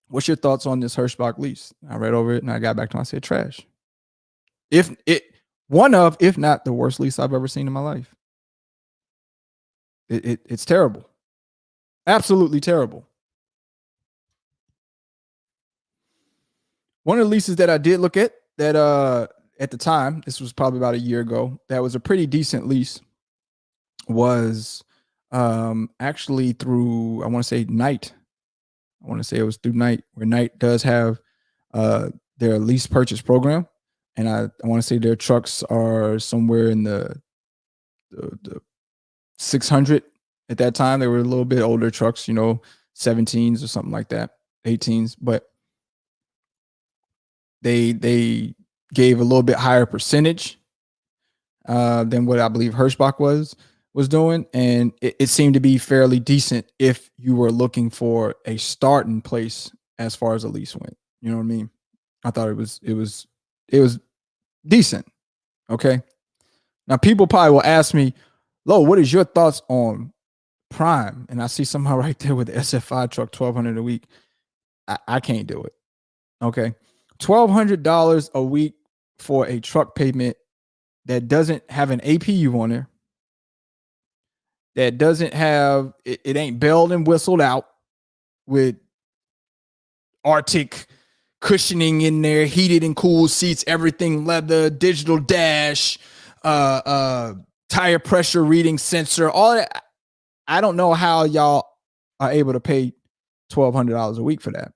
A: what's your thoughts on this Hirschbach lease? I read over it and I got back to him. I said, trash. If not the worst lease I've ever seen in my life. It's terrible. Absolutely terrible. One of the leases that I did look at that at the time, this was probably about a year ago, that was a pretty decent lease, was actually through, I want to say Knight. I want to say it was through Knight, where Knight does have their lease purchase program. And I want to say their trucks are somewhere in the 600 at that time. They were a little bit older trucks, 17s or something like that, 18s, but they gave a little bit higher percentage than what I believe Hirschbach was doing, and it seemed to be fairly decent if you were looking for a starting place as far as a lease went. You know what I mean? I thought it was decent. Okay. Now people probably will ask me, Lo, what is your thoughts on Prime? And I see somehow right there with the SFI truck, $1,200 a week. I can't do it. Okay. $1,200 a week for a truck payment that doesn't have an APU on there, that doesn't have, it ain't belled and whistled out with Arctic cushioning in there, heated and cool seats, everything leather, digital dash, tire pressure reading sensor, all that. I don't know how y'all are able to pay $1,200 a week for that.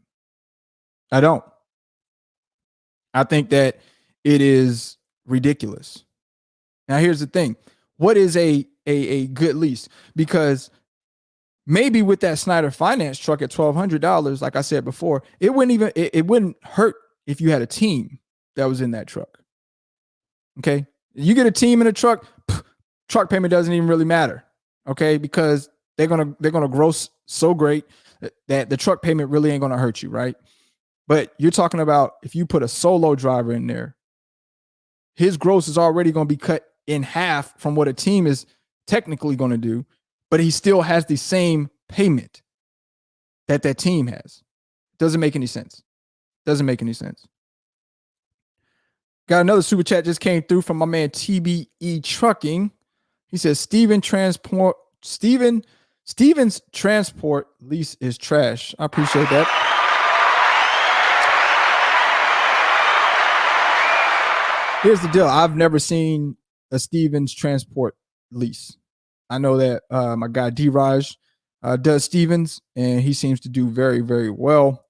A: I don't. I think that it is ridiculous. Now, here's the thing. What is a good lease? Because maybe with that Snyder Finance truck at $1,200, like I said before, it wouldn't hurt if you had a team that was in that truck. Okay, you get a team in a truck, truck payment doesn't even really matter. Okay, because they're gonna gross so great that the truck payment really ain't gonna hurt you, right? But you're talking about if you put a solo driver in there, his gross is already going to be cut in half from what a team is technically going to do, but he still has the same payment that team has. Doesn't make any sense. Doesn't make any sense. Got another super chat just came through from my man TBE Trucking. He says Stevens Transport lease is trash. I appreciate that. Here's the deal. I've never seen a Stevens Transport lease. I know that my guy D-Raj does Stevens, and he seems to do very, very well.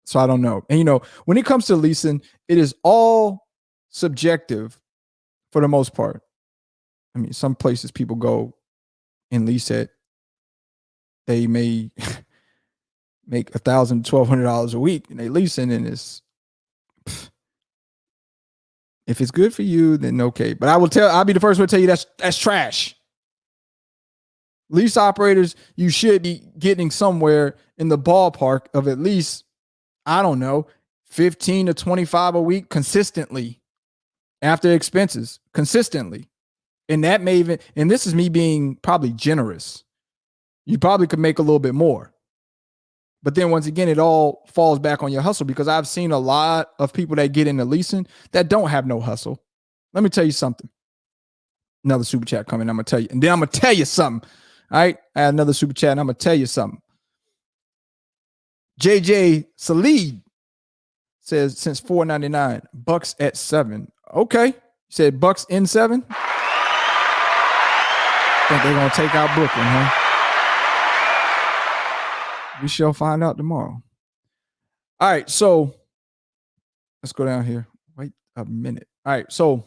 A: So I don't know. And, when it comes to leasing, it is all subjective for the most part. I mean, some places people go and lease it. They may make $1,000, $1,200 a week, and they leasing, and it's... If it's good for you, then okay. But I'll be the first one to tell you that's trash. Lease operators, you should be getting somewhere in the ballpark of at least, I don't know, 15 to 25 a week consistently after expenses, consistently. And that may even, and this is me being probably generous. You probably could make a little bit more. But then once again, it all falls back on your hustle, because I've seen a lot of people that get into leasing that don't have no hustle. Let me tell you something. Another super chat coming. I'm going to tell you. And then I'm going to tell you something. All right. I had another super chat and I'm going to tell you something. JJ Salid says since $4.99, bucks at $7. Okay. You said bucks in $7? Think they're going to take out Brooklyn, huh? We shall find out tomorrow. All right, so let's go down here. Wait a minute. All right, so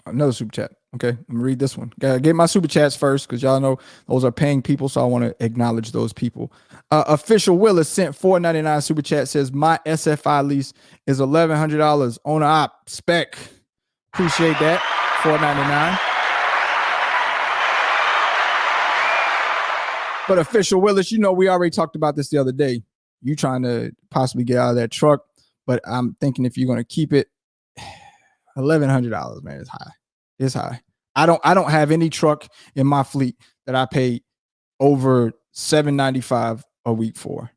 A: another super chat. Okay, let me read this one. Gotta get my super chats first, because y'all know those are paying people, so I want to acknowledge those people. Official Willis sent $4.99 super chat. Says my SFI lease is $1,100 on op spec. Appreciate that. $4.99. But Official Willis, we already talked about this the other day. You trying to possibly get out of that truck, but I'm thinking if you're going to keep it, $1,100, man, is high. It's high. I don't have any truck in my fleet that I pay over $795 a week for.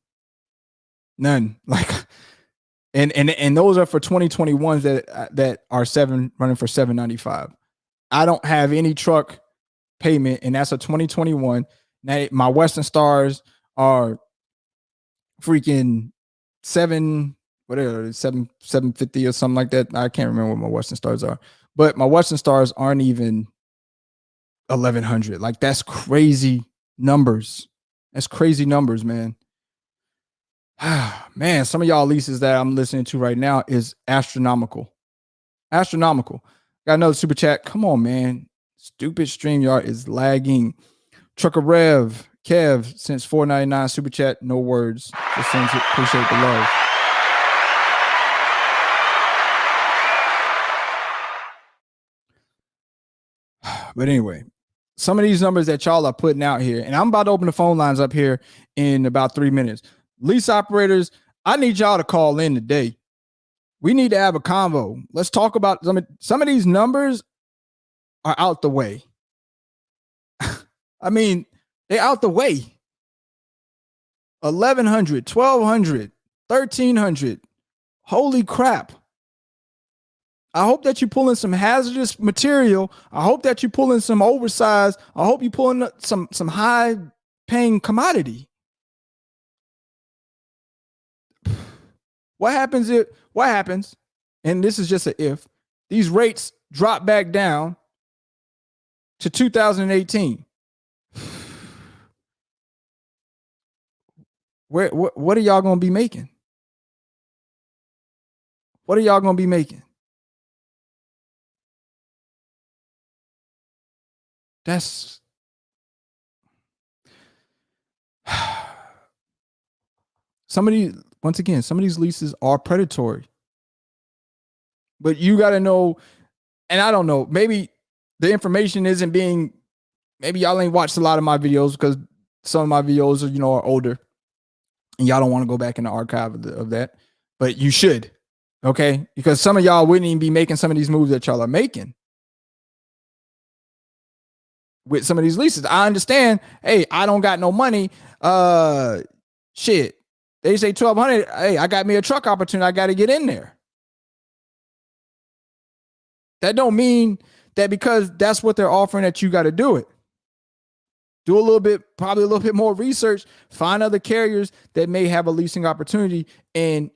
A: None. Like, and those are for 2021s that are running for $795. I don't have any truck payment, and that's a 2021. Now, my Western Stars are freaking $750 or something like that. I can't remember what my Western Stars are, but my Western Stars aren't even $1,100. Like, that's crazy numbers. That's crazy numbers, man. Man, some of y'all leases that I'm listening to right now is astronomical. Astronomical. Got another super chat. Come on, man. Stupid StreamYard is lagging. Trucker Rev, Kev, since $4.99 super chat, no words. Just sends it. Appreciate the love. But anyway, some of these numbers that y'all are putting out here, and I'm about to open the phone lines up here in about 3 minutes. Lease operators, I need y'all to call in today. We need to have a convo. Let's talk about some of these numbers are out the way. I mean, they out the way. 1,100, 1,200, 1,300. Holy crap. I hope that you're pulling some hazardous material. I hope that you're pulling some oversized. I hope you're pulling some high paying commodity. What happens, and this is just an if, these rates drop back down to 2018. What are y'all going to be making? What are y'all going to be making? That's some of these leases are predatory. But you got to know, and I don't know, maybe the information isn't being, maybe y'all ain't watched a lot of my videos because some of my videos are older and y'all don't want to go back in the archive of that, but you should, okay? Because some of y'all wouldn't even be making some of these moves that y'all are making with some of these leases. I understand, hey, I don't got no money. Shit. They say 1,200. Hey, I got me a truck opportunity. I got to get in there. That don't mean that because that's what they're offering that you got to do it. Do probably a little bit more research. Find other carriers that may have a leasing opportunity and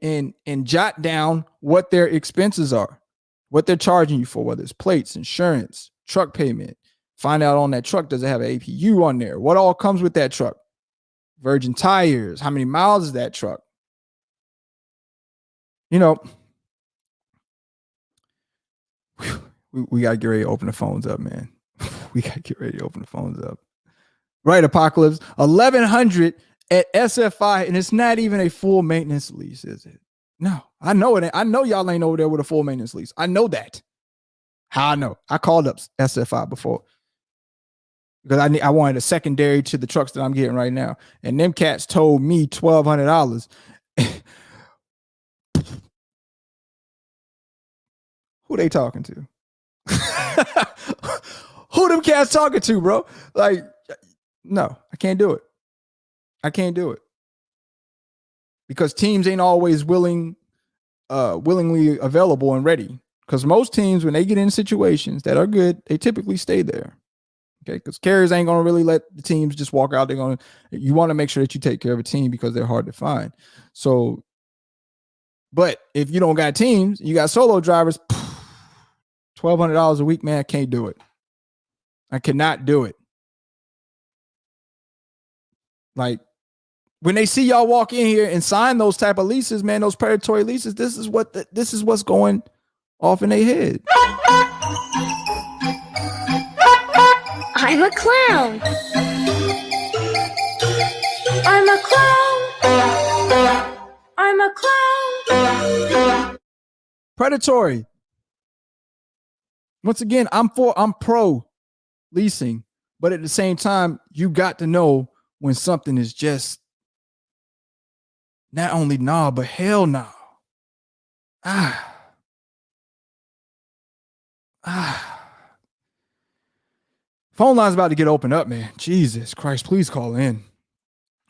A: jot down what their expenses are, what they're charging you for, whether it's plates, insurance, truck payment. Find out on that truck, does it have an APU on there? What all comes with that truck? Virgin tires. How many miles is that truck? We got to get ready to open the phones up, man. We got to get ready to open the phones up. Right, Apocalypse. 1,100 at SFI, and it's not even a full maintenance lease, is it? No, I know it. I know y'all ain't over there with a full maintenance lease. I know that. How I know? I called up SFI before because I wanted a secondary to the trucks that I'm getting right now, and them cats told me $1,200. Who they talking to? Who them cats talking to, bro? Like, no, I can't do it. I can't do it because teams ain't always willingly available and ready. Because most teams, when they get in situations that are good, they typically stay there. Okay, because carriers ain't gonna really let the teams just walk out. You want to make sure that you take care of a team because they're hard to find. So, but if you don't got teams, you got solo drivers. $1,200 a week, man, I can't do it. I cannot do it. Like when they see y'all walk in here and sign those type of leases, man, those predatory leases, this is what's going off in their head.
E: I'm a clown. I'm a clown. I'm a clown.
A: Predatory. Once again, I'm pro leasing, but at the same time, you got to know when something is just not only no, but hell no. Phone line's about to get opened up, man. Jesus Christ, please call in.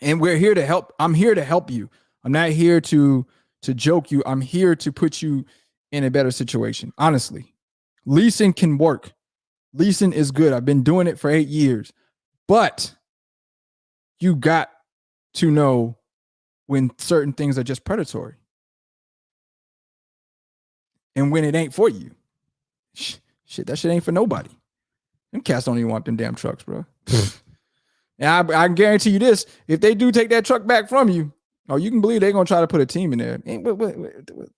A: And we're here to help. I'm here to help you. I'm not here to joke you. I'm here to put you in a better situation. Honestly, leasing can work. Leasing is good. I've been doing it for 8 years, but you got to know when certain things are just predatory and when it ain't for you. Shit, that shit ain't for nobody. Them cats don't even want them damn trucks, bro. And I guarantee you this, if they do take that truck back from you, you can believe they're going to try to put a team in there.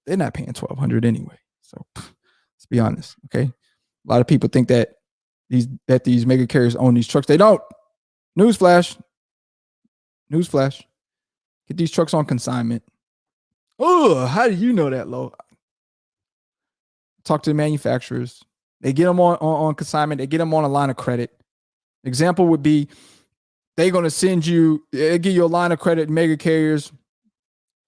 A: They're not paying $1,200 anyway. So let's be honest, okay? A lot of people think that these mega carriers own these trucks. They don't. Newsflash. Get these trucks on consignment. Oh, how do you know that, Lo? Talk to the manufacturers. They get them on consignment. They get them on a line of credit. Example would be they're going to give you a line of credit, mega carriers,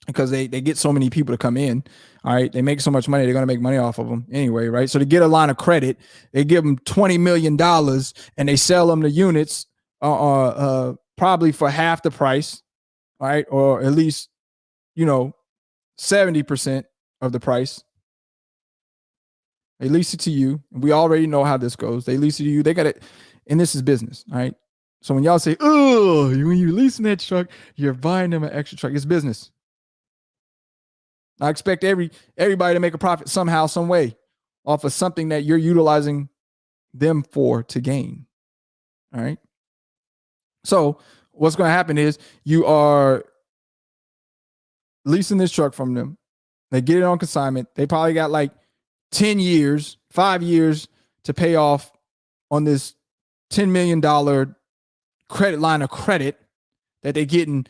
A: because they get so many people to come in. All right. They make so much money. They're going to make money off of them anyway. Right. So to get a line of credit, they give them $20 million and they sell them the units probably for half the price. All right. Or at least, 70% of the price. They lease it to you. We already know how this goes. They lease it to you. They got it. And this is business. All right. So when y'all say, oh, when you're leasing that truck, you're buying them an extra truck. It's business. I expect everybody to make a profit somehow, some way off of something that you're utilizing them for to gain. All right. So what's going to happen is you are leasing this truck from them. They get it on consignment. They probably got like 10 years, 5 years to pay off on this $10 million credit line of credit that they're getting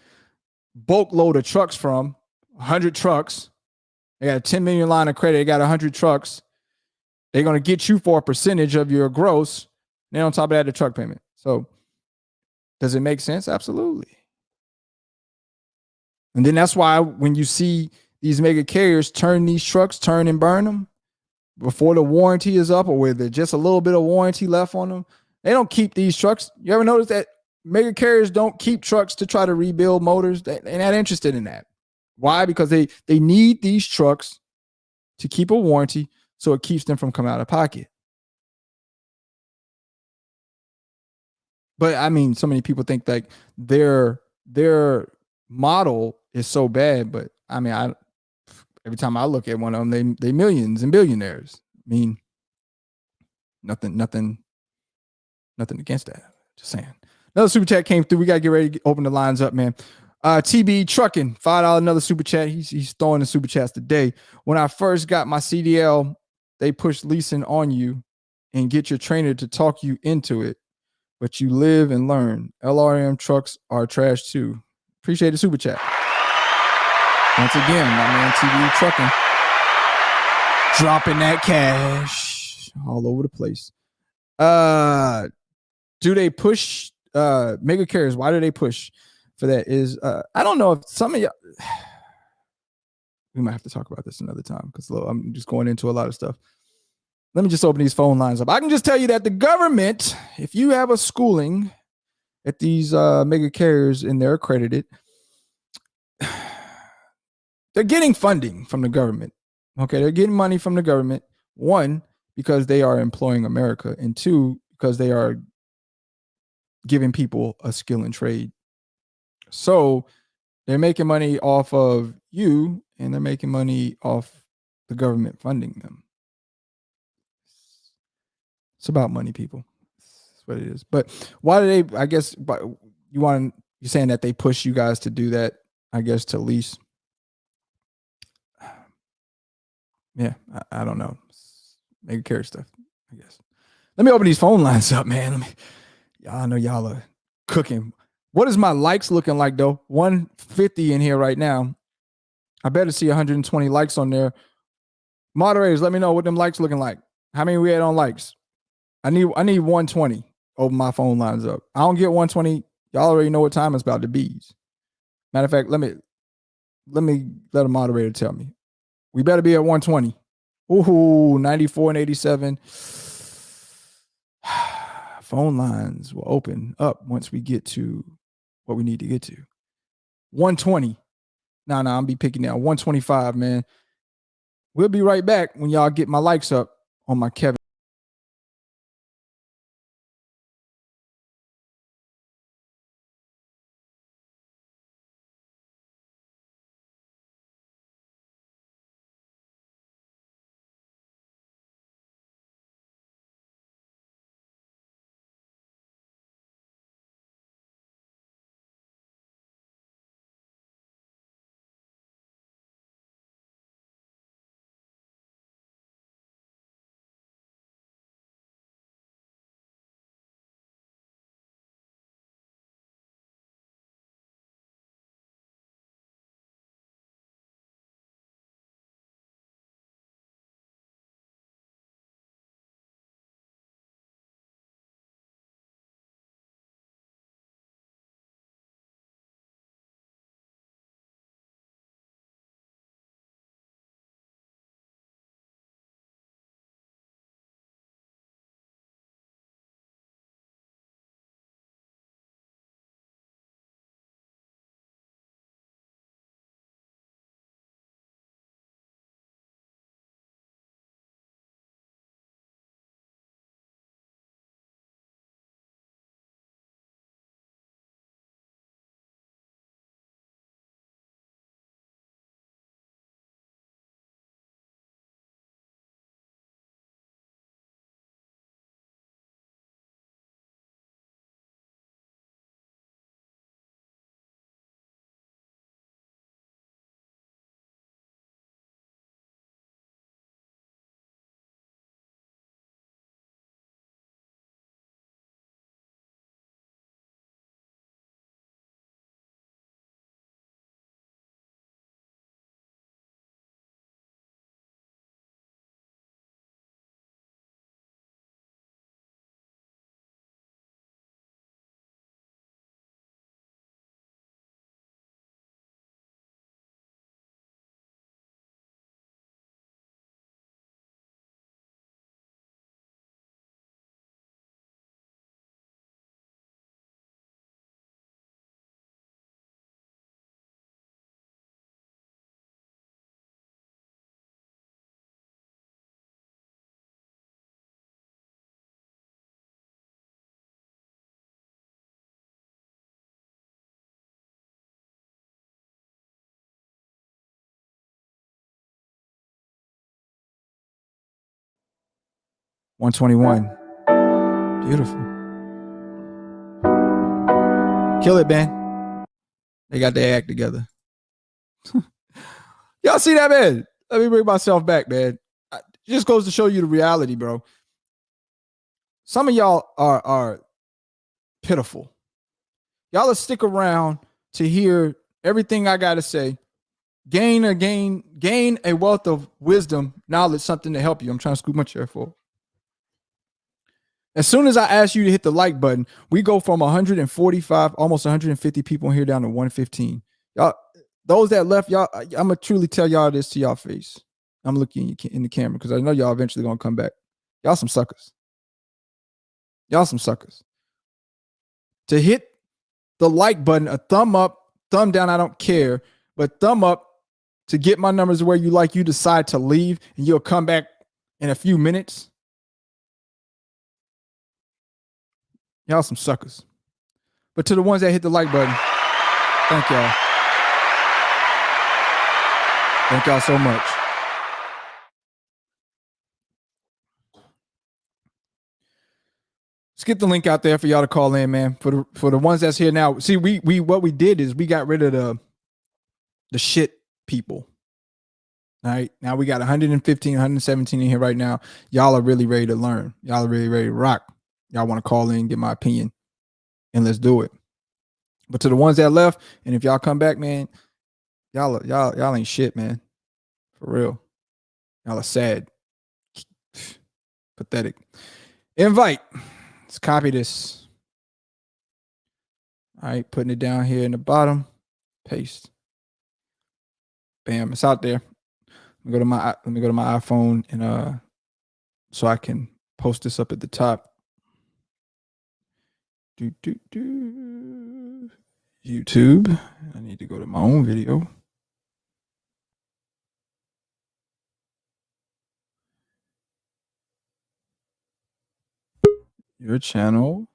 A: bulk load of trucks from, 100 trucks. They got a 10 million line of credit. They got 100 trucks. They're going to get you for a percentage of your gross. Then on top of that, the truck payment. So does it make sense? Absolutely. And then that's why when you see these mega carriers turn these trucks, turn and burn them before the warranty is up, or with just a little bit of warranty left on them, they don't keep these trucks. You ever notice that mega carriers don't keep trucks to try to rebuild motors? They're not interested in that. Why? Because they need these trucks to keep a warranty, so it keeps them from coming out of pocket. But I mean, so many people think like their model is so bad. But I mean, every time I look at one of them, they millions and billionaires. I mean, nothing against that. Just saying. Another super chat came through. We gotta get ready to open the lines up, man. TB Trucking, $5 another super chat. He's throwing the super chats today. When I first got my CDL, they pushed leasing on you and get your trainer to talk you into it. But you live and learn. LRM trucks are trash too. Appreciate the super chat. Once again, my man TB Trucking, dropping that cash all over the place. Do they push mega carriers? Why do they push for that? Is I don't know if some of y'all, we might have to talk about this another time because I'm just going into a lot of stuff. Let me just open these phone lines up. I can just tell you that the government, if you have a schooling at these mega carriers and they're accredited, they're getting funding from the government. Okay, they're getting money from the government. One, because they are employing America, and two, because they are giving people a skill and trade. So they're making money off of you, and they're making money off the government funding them. It's about money, people. That's what it is. But why do they, I guess, you're saying that they push you guys to do that, I guess, to lease. Yeah, I don't know. Mega carrier stuff, I guess. Let me open these phone lines up, man. I know y'all are cooking. What is my likes looking like, though? 150 in here right now. I better see 120 likes on there. Moderators, let me know what them likes looking like. How many we had on likes? I need 120. Open my phone lines up. I don't get 120. Y'all already know what time it's about to be. Matter of fact, let a moderator tell me. We better be at 120. Ooh, 94 and 87. Phone lines will open up once we get to what we need to get to. 120. Nah, I'll be picking now. 125, man. We'll be right back when y'all get my likes up on my Kevin. 121. Beautiful. Kill it, man. They got their act together. Y'all see that, man? Let me bring myself back, man. It just goes to show you the reality, bro. Some of y'all are pitiful. Y'all will stick around to hear everything I got to say. Gain a wealth of wisdom, knowledge, something to help you. I'm trying to scoop my chair forward. As soon as I ask you to hit the like button, we go from 145, almost 150 people here down to 115. Y'all, those that left, y'all, I'm gonna truly tell y'all this to y'all face. I'm looking in the camera because I know y'all eventually gonna come back. Y'all some suckers. Y'all some suckers. To hit the like button, a thumb up, thumb down, I don't care, but thumb up to get my numbers where you like, you decide to leave and you'll come back in a few minutes. Y'all some suckers. But to the ones that hit the like button, thank y'all. Thank y'all so much. Let's get the link out there for y'all to call in, man. For the ones that's here now. See, we what we did is we got rid of the shit people. All right. Now we got 115, 117 in here right now. Y'all are really ready to learn. Y'all are really ready to rock. Y'all want to call in, get my opinion, and let's do it. But to the ones that left, and if y'all come back, man, y'all ain't shit, man. For real. Y'all are sad. Pathetic. Invite. Let's copy this. All right, putting it down here in the bottom. Paste. Bam, it's out there. Let me go to my iPhone and so I can post this up at the top. YouTube. I need to go to my own video. Your channel.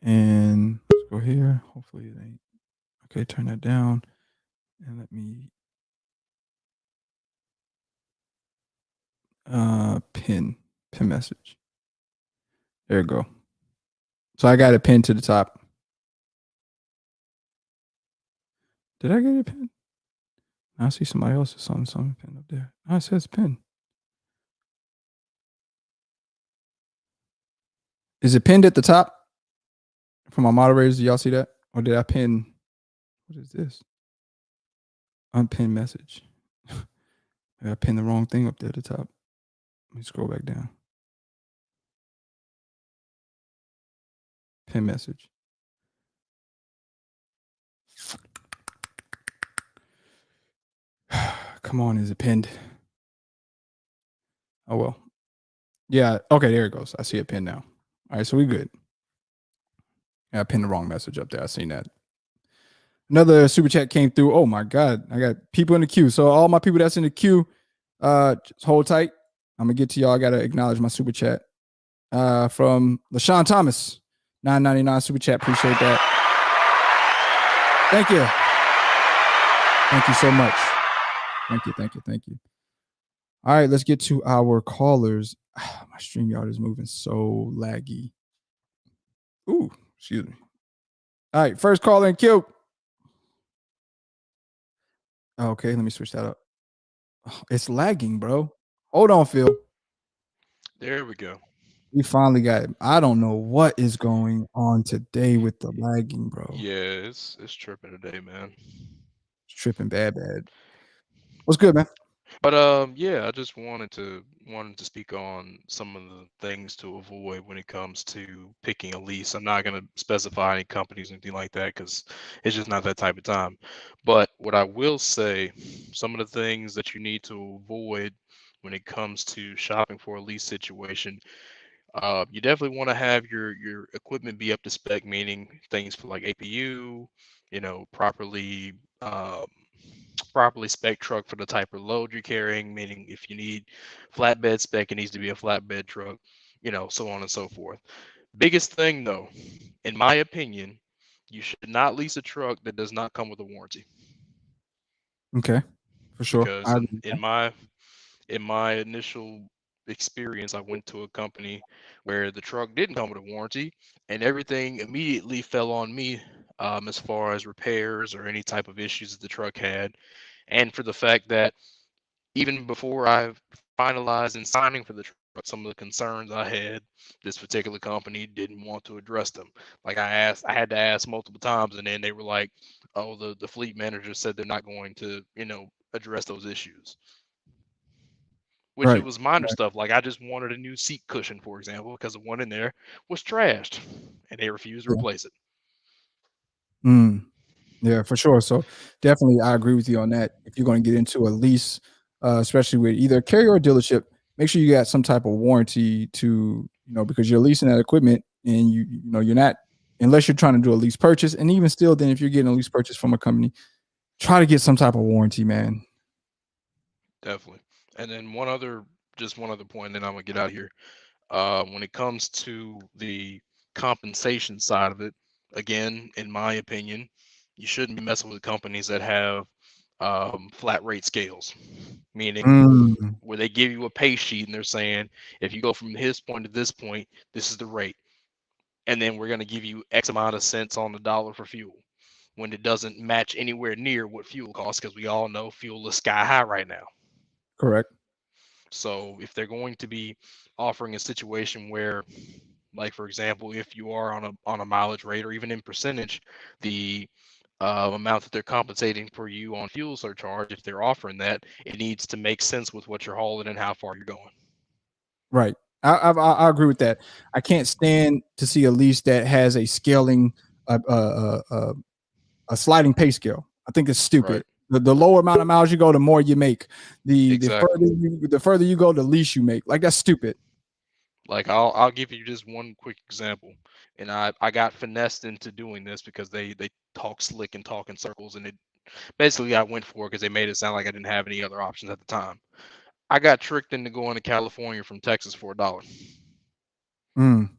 A: And let's go here. Hopefully it ain't. Okay, turn that down. And let me pin message. There you go. So I got a pin to the top. Did I get a pin? I see somebody else's something pin up there. Oh, it says pin. Is it pinned at the top? For my moderators, do y'all see that? Or did I pin? What is this? Unpinned message. I pinned the wrong thing up there at the top. Let me scroll back down. Pin message. Come on, is it pinned? Oh, well. Yeah, okay, there it goes. I see a pin now. All right, so we good. Yeah, I pinned the wrong message up there. I seen that. Another super chat came through. Oh my God, I got people in the queue. So all my people that's in the queue, just hold tight. I'm gonna get to y'all. I gotta acknowledge my super chat from Loshawn Thomas, $9.99 super chat. Appreciate that. Thank you. Thank you so much. Thank you. All right, let's get to our callers. My StreamYard is moving so laggy. Ooh, excuse me. All right, first caller in queue. Okay, let me switch that up. Oh, it's lagging, bro. Hold on, Phil.
D: There we go.
A: We finally got it. I don't know what is going on today with the lagging, bro.
D: Yeah, it's tripping today, man.
A: It's tripping bad. What's good, man?
D: But yeah, I just wanted to speak on some of the things to avoid when it comes to picking a lease. I'm not gonna specify any companies or anything like that because it's just not that type of time. But what I will say, some of the things that you need to avoid when it comes to shopping for a lease situation, you definitely want to have your equipment be up to spec, meaning things for like APU, properly spec truck for the type of load you're carrying, meaning if you need flatbed spec, it needs to be a flatbed truck, so on and so forth. Biggest thing though, in my opinion, you should not lease a truck that does not come with a warranty.
A: Okay, for sure.
D: Because in my initial experience, I went to a company where the truck didn't come with a warranty, and everything immediately fell on me, as far as repairs or any type of issues that the truck had, and for the fact that even before I finalized and signing for the truck, some of the concerns I had, this particular company didn't want to address them. Like I had to ask multiple times, and then they were like, "Oh, the fleet manager said they're not going to, address those issues." Which it
A: Right.
D: was minor
A: Right.
D: stuff. Like I just wanted a new seat cushion, for example, because the one in there was trashed, and they refused to
A: Yeah.
D: replace it.
A: Mm. Yeah, for sure. So definitely, I agree with you on that. If you're going to get into a lease, especially with either a carrier or dealership, make sure you got some type of warranty to, because you're leasing that equipment, and you're not, unless you're trying to do a lease purchase, and even still, then if you're getting a lease purchase from a company, try to get some type of warranty, man.
D: Definitely. And then just one other point, then I'm gonna get out of here. When it comes to the compensation side of it, again, in my opinion, you shouldn't be messing with companies that have flat rate scales, meaning
A: Mm,
D: where they give you a pay sheet and they're saying, if you go from this point to this point, this is the rate. And then we're going to give you X amount of cents on the dollar for fuel, when it doesn't match anywhere near what fuel costs, because we all know fuel is sky high right now.
A: correct.
D: So if they're going to be offering a situation where, like for example, if you are on a mileage rate or even in percentage, the amount that they're compensating for you on fuel surcharge, if they're offering that, it needs to make sense with what you're hauling and how far you're going.
A: Right. I agree with that. I can't stand to see a lease that has a scaling, a sliding pay scale. I think it's stupid.
D: Right.
A: The lower amount of miles you go, the more you make. The
D: Exactly.
A: the further you go, the least you make. Like, that's stupid.
D: Like I'll give you just one quick example, and I got finessed into doing this because they talk slick and talk in circles, and it basically I went for it because they made it sound like I didn't have any other options at the time. I got tricked into going to California from Texas for $1.
A: Mm.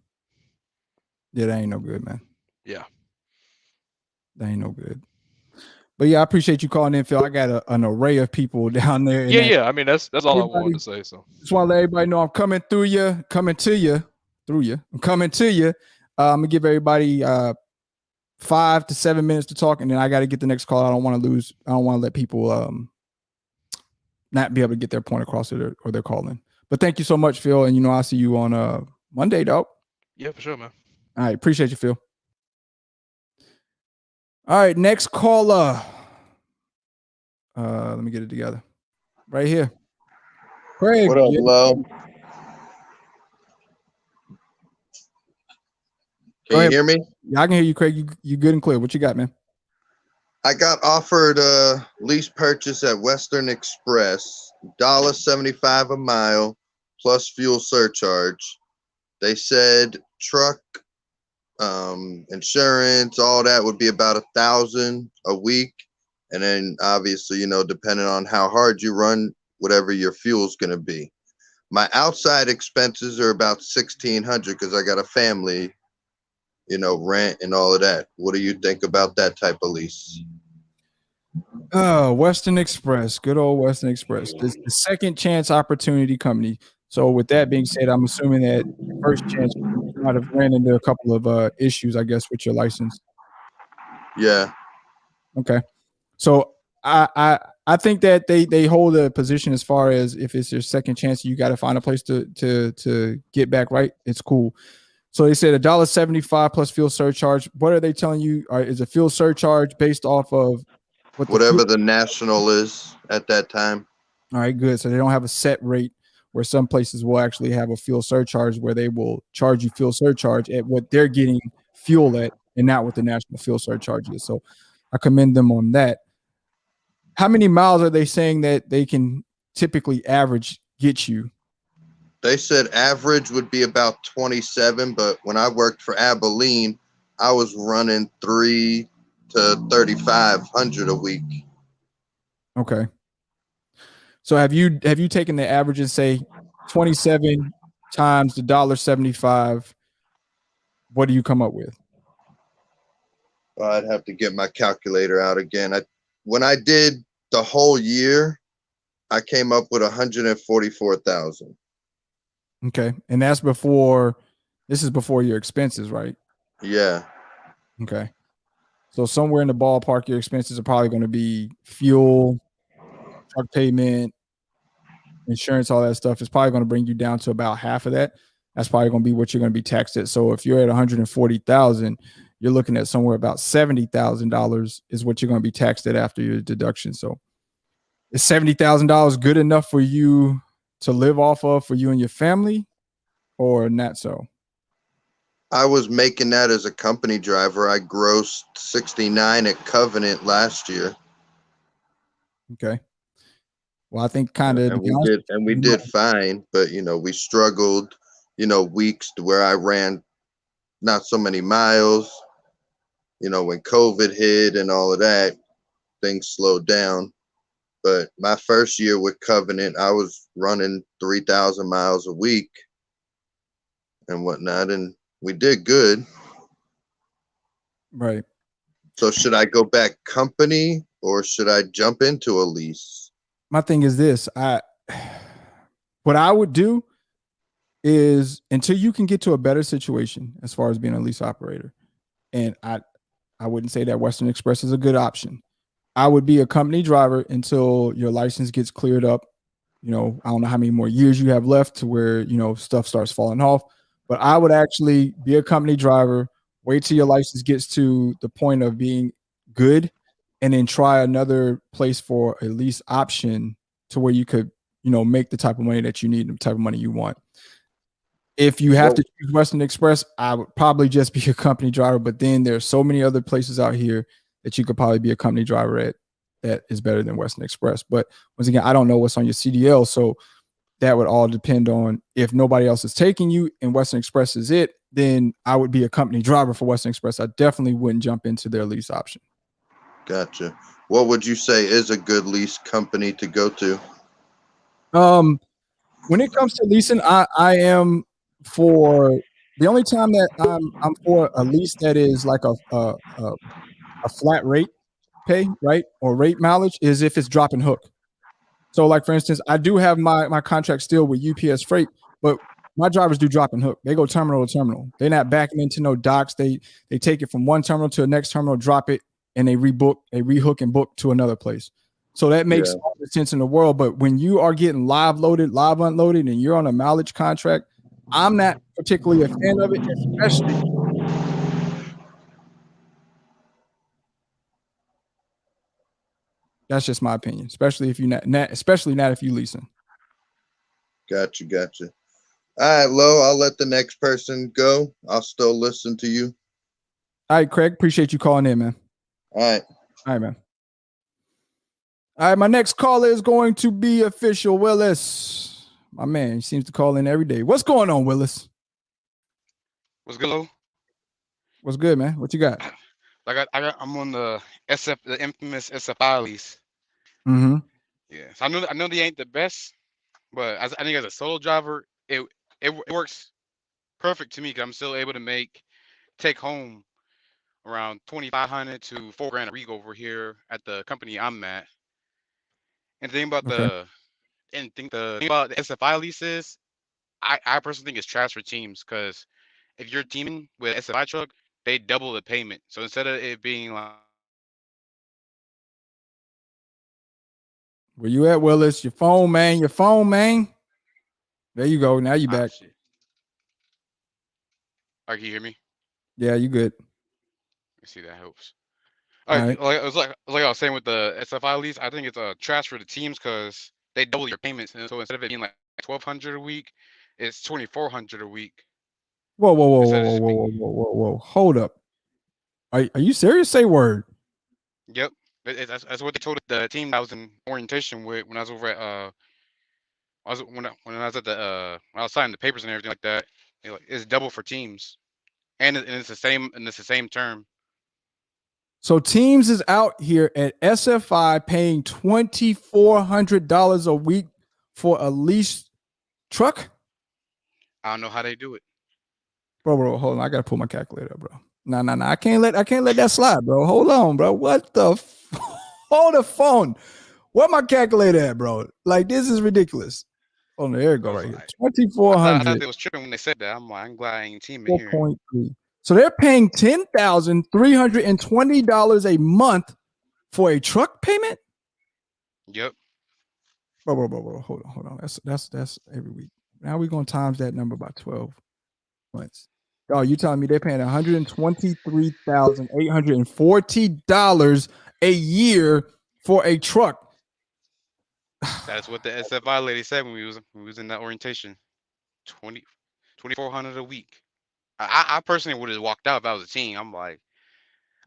A: Yeah, that ain't no good, man.
D: Yeah.
A: That ain't no good. But yeah, I appreciate you calling in, Phil. I got an array of people down there.
D: Yeah, yeah. I mean that's all I wanted
A: Everybody,
D: to say. So
A: just want to let everybody know I'm coming through you, I'm coming to you. I'm gonna give everybody 5 to 7 minutes to talk, and then I got to get the next call. I don't want to let people not be able to get their point across, or they're calling. But thank you so much, Phil. And I'll see you on Monday, dog.
D: yeah, for sure, man.
A: All right, appreciate you, Phil. All right, next caller. Let me get it together. Right here. Craig.
F: What up, Lo? Can you hear me?
A: Yeah, I can hear you, Craig. You good and clear. What you got, man?
F: I got offered a lease purchase at Western Express, $1.75 a mile plus fuel surcharge. They said truck, insurance, all that would be about $1,000 a week, and then obviously, depending on how hard you run, whatever your fuel's gonna be. My outside expenses are about $1,600 because I got a family, rent and all of that. What do you think about that type of lease?
A: Western Express, good old Western Express. This the second chance opportunity company. So with that being said, I'm assuming that your first chance you might have ran into a couple of issues, I guess, with your license.
F: Yeah.
A: Okay. So I think that they hold a position as far as if it's your second chance, you got to find a place to get back right. It's cool. So they said $1.75 plus fuel surcharge. What are they telling you? Is a fuel surcharge based off of
F: whatever the national is at that time?
A: All right, good. So they don't have a set rate, where some places will actually have a fuel surcharge where they will charge you fuel surcharge at what they're getting fuel at, and not what the national fuel surcharge is. So I commend them on that. How many miles are they saying that they can typically average get you?
F: They said average would be about 27, but when I worked for Abilene, I was running 3 to 3,500 a week.
A: Okay. So have you taken the average and say 27 times the $1.75? What do you come up with?
F: I'd have to get my calculator out again. When I did the whole year, I came up with 144,000.
A: Okay. And that's before, this is before your expenses, right?
F: Yeah.
A: Okay. So somewhere in the ballpark, your expenses are probably going to be fuel, truck payment, insurance, all that stuff. Is probably going to bring you down to about half of that. That's probably going to be what you're going to be taxed at. So if you're at 140,000, you're looking at somewhere about $70,000 is what you're going to be taxed at after your deduction. So is $70,000 good enough for you to live off of for you and your family, or not so?
F: I was making that as a company driver. I grossed 69 at Covenant last year.
A: Okay. Well, I think kind of,
F: and we did fine, but you know, we struggled, you know, weeks to where I ran not so many miles. You know, when COVID hit and all of that, things slowed down. But my first year with Covenant, I was running 3,000 miles a week and whatnot, and we did good.
A: Right.
F: So should I go back company or should I jump into a lease?
A: My thing is this. What I would do is, until you can get to a better situation as far as being a lease operator, and I wouldn't say that Western Express is a good option. I would be a company driver until your license gets cleared up. You know, I don't know how many more years you have left to where, you know, stuff starts falling off, but I would actually be a company driver, wait till your license gets to the point of being good, and then try another place for a lease option to where you could, you know, make the type of money that you need, the type of money you want. If you have to choose Western Express, I would probably just be a company driver, but then there's so many other places out here that you could probably be a company driver at that is better than Western Express. But once again, I don't know what's on your CDL, so that would all depend on, if nobody else is taking you and Western Express is it, then I would be a company driver for Western Express. I definitely wouldn't jump into their lease option.
F: Gotcha. What would you say is a good lease company to go to?
A: When it comes to leasing, I am for, the only time that I'm for a lease that is like a flat rate pay, right, or rate mileage, is if it's drop and hook. So like, for instance, I do have my contract still with UPS Freight, but my drivers do drop and hook. They go terminal to terminal. They're not backing into no docks. They take it from one terminal to the next terminal, drop it, and they rehook and book to another place. So that makes all the sense in the world. But when you are getting live loaded, live unloaded, and you're on a mileage contract, I'm not particularly a fan of it, especially. That's just my opinion, especially if you're especially not if you leasing.
F: Gotcha. All right, Lo, I'll let the next person go. I'll still listen to you.
A: All right, Craig, appreciate you calling in, man.
F: All right,
A: man. All right, my next caller is going to be official Willis. My man, he seems to call in every day. What's going on, Willis?
G: What's good, Lo?
A: What's good, man? What you got?
G: I'm on the infamous SFI lease.
A: Mm-hmm.
G: Yeah, so I know they ain't the best, but I think as a solo driver, it works perfect to me because I'm still able to take home around $2,500 to $4,000 a week over here at the company I'm at. And the thing about the thing about the SFI lease is, I personally think it's trash for teams, because if you're teaming with an SFI truck, they double the payment. So instead of it being like,
A: where you at, Willis? Your phone, man. There you go. Now you back.
G: Shit. All right, can you hear me?
A: Yeah, you good.
G: Let's see, that helps. All right. Like I was saying with the SFI lease, I think it's a trash for the teams because they double your payments. And so instead of it being like $1,200 a week, it's $2,400 a week.
A: Whoa. Hold up. Are you serious? Say word.
G: Yep. That's what they told the team I was in orientation with when I was over at when I was at the when I was signing the papers and everything like that. It's double for teams, and it's the same term.
A: So teams is out here at SFI paying $2,400 a week for a leased truck.
G: I don't know how they do it,
A: bro. Hold on, I gotta pull my calculator up, bro. No. I can't let that slide, bro. Hold on, bro. What the? Hold the phone. Where my calculator at, bro? Like, this is ridiculous. Oh, there you go,
G: I was
A: right here.
G: like, I thought
A: 2,400,
G: they was tripping when they said that. I'm like, I'm glad I ain't teaming here.
A: 4.3. So they're paying $10,320 a month for a truck payment.
G: Yep.
A: Whoa. Hold on. That's every week. Now we're gonna times that number by 12 months. Oh, you telling me they're paying $123,840 a year for a truck?
G: That's what the SFI lady said when we was in that orientation. 2,400 a week. I personally would have walked out if I was a team. I'm like,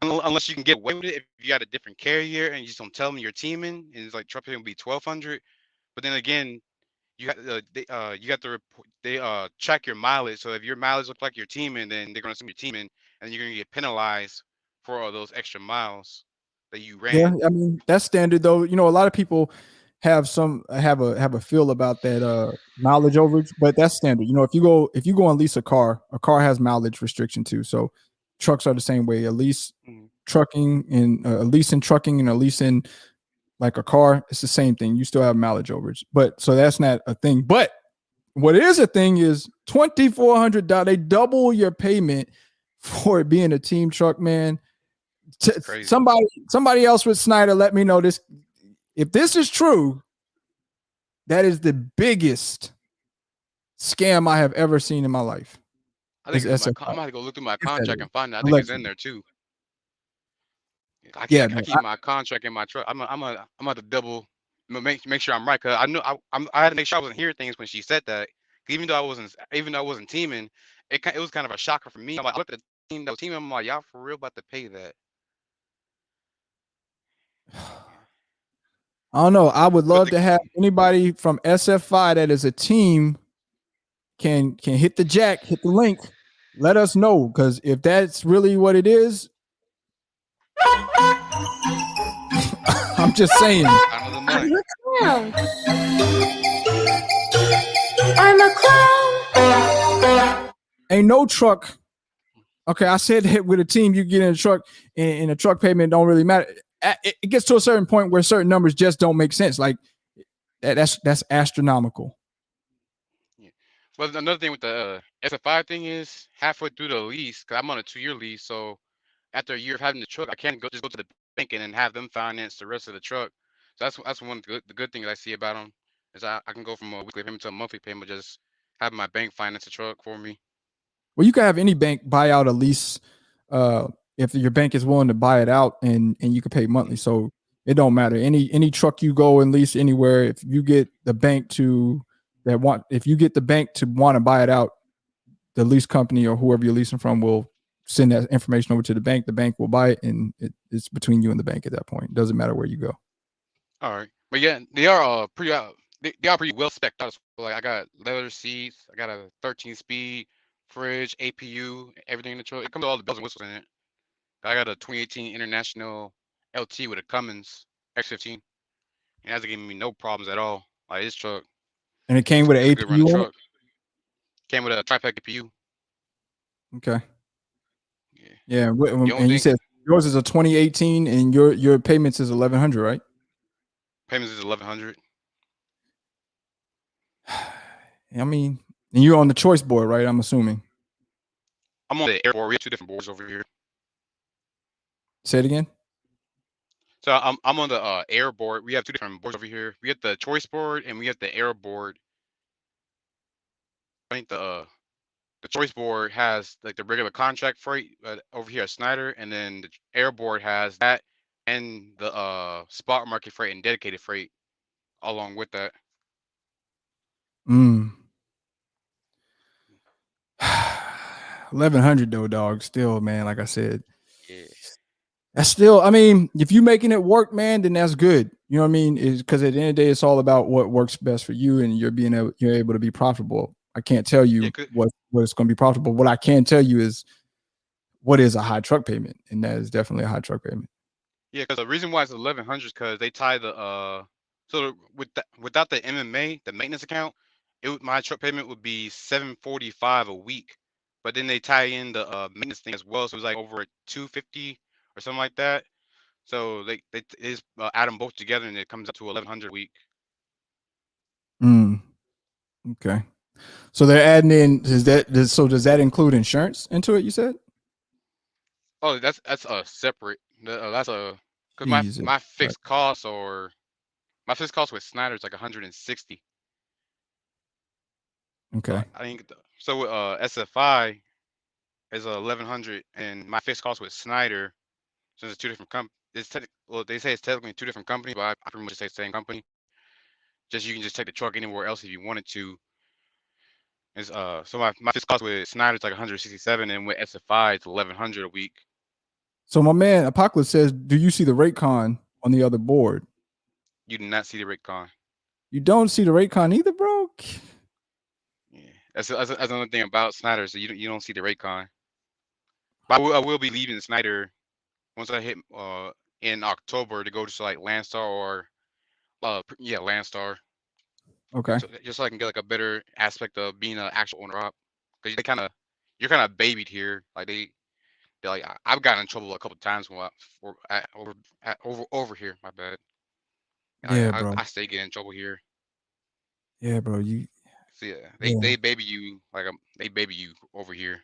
G: unless you can get away with it if you got a different carrier and you just don't tell them you're teaming, and it's like truck payment will be 1,200. But then again, you got to report, they track your mileage. So if your mileage looks like you're teaming, then they're gonna assume you're teaming, and you're gonna get penalized for all those extra miles that you
A: Yeah,
G: ran.
A: I mean that's standard though. You know, a lot of people have a feel about that mileage overage, but that's standard. You know, if you go and lease a car has mileage restriction too. So trucks are the same way. A lease
G: Mhm.
A: trucking and a lease in trucking and a lease in like a car, it's the same thing. You still have mileage overage, but so that's not a thing. But what is a thing is $2,400. They double your payment for it being a team truck, man.
G: Crazy.
A: Somebody else with Snyder, let me know this. If this is true, that is the biggest scam I have ever seen in my life.
G: I think
A: Is
G: it's
A: SFI.
G: I'm gonna have to go look through my
A: If that
G: contract
A: is
G: and find it. I think it's in
A: allegedly.
G: there too.
A: Yeah,
G: I
A: man.
G: keep my contract in my truck. I'm gonna double make sure I'm right, cause I know I had to make sure I wasn't hearing things when she said that. Even though I wasn't teaming, it was kind of a shocker for me. I'm like, I looked at the team that was teaming. I'm like, y'all for real about to pay that?
A: I don't know. I would
G: But
A: love to have anybody from SFI that is a team can hit the jack, hit the link. Let us know, because if that's really what it is, I'm just saying.
G: Out of the
E: I'm
G: money.
E: a clown. I'm a clown.
A: Ain't no truck. Okay, I said that with a team, you get in a truck and a truck payment don't really matter. It gets to a certain point where certain numbers just don't make sense. Like that's astronomical.
G: Yeah. But another thing with the SFI thing is halfway through the lease, cause I'm on a 2-year lease, so after a year of having the truck, I can't go to the bank and then have them finance the rest of the truck. So that's one of the good things I see about them is I can go from a weekly payment to a monthly payment, just having my bank finance the truck for me.
A: Well, you can have any bank buy out a lease if your bank is willing to buy it out, and you can pay monthly. So it don't matter. Any truck you go and lease anywhere, if you get the bank to if you get the bank to want to buy it out, the lease company or whoever you're leasing from will send that information over to the bank. The bank will buy it, and it's between you and the bank at that point. It doesn't matter where you go.
G: All right, but yeah, they are they are pretty well spec'd out. Like I got leather seats, I got a 13-speed fridge, APU, everything in the truck. It comes with all the bells and whistles in it. I got a 2018 International LT with a Cummins X15. It hasn't given me no problems at all. Like this truck,
A: And it came with an
G: it's a good running
A: APU on it.
G: truck. Came with a trifecta APU.
A: Okay.
G: Yeah.
A: Yeah,
G: The only
A: and you
G: thing
A: said yours is a 2018, and your payments is 1,100, right?
G: payments is 1,100.
A: I mean, and you're on the choice board, right? I'm assuming.
G: I'm on the air board. We have two different boards over here.
A: Say it again.
G: So I'm on the air board. We have two different boards over here. We have the choice board and we have the air board. I think the choice board has like the regular contract freight over here at Snyder, and then the air board has that and the spot market freight and dedicated freight along with that.
A: Mm. 1,100 though, dog. Still, man. Like I said,
G: Yeah.
A: that's still. I mean, if you making it work, man, then that's good. You know what I mean? Is because at the end of the day, it's all about what works best for you, and you're able to be profitable. I can't tell
G: Yeah,
A: you what it's going to be profitable. What I can tell you is what is a high truck payment, and that is definitely a high truck payment.
G: yeah, because the reason why it's 1,100 is because they tie the without the MMA, the maintenance account, my truck payment would be 745 a week, but then they tie in the maintenance thing as well, so it's like over 250 or something like that. So they just add them both together and it comes up to 1,100 a week.
A: Mm. Okay. So they're adding in, does that include insurance into it, you said?
G: Oh, that's a separate. That's a because
A: Jesus.
G: my fixed costs with Snyder's like 160.
A: Okay.
G: I think so. With SFI is 1100, and my fixed cost with Snyder, since it's two different well, they say it's technically two different companies, but I pretty much say the same company. Just you can just take the truck anywhere else if you wanted to. Is so my fixed cost with Snyder's like 167, and with SFI it's 1100 a week.
A: So my man Apocalypse says, do you see the rate con on the other board?
G: You do not see the rate con.
A: You don't see the rate con either, bro?
G: Yeah, that's another thing about Snyder. So you don't see the rate con. But I will be leaving Snyder once I hit in October to go to like Landstar or Landstar.
A: Okay.
G: So just so I can get like a better aspect of being an actual owner op, because you're kind of babied here. Like they're like I've gotten in trouble a couple of times over here. My bad.
A: Yeah, bro.
G: I stay getting in trouble here.
A: Yeah, bro.
G: So they baby you they baby you over here.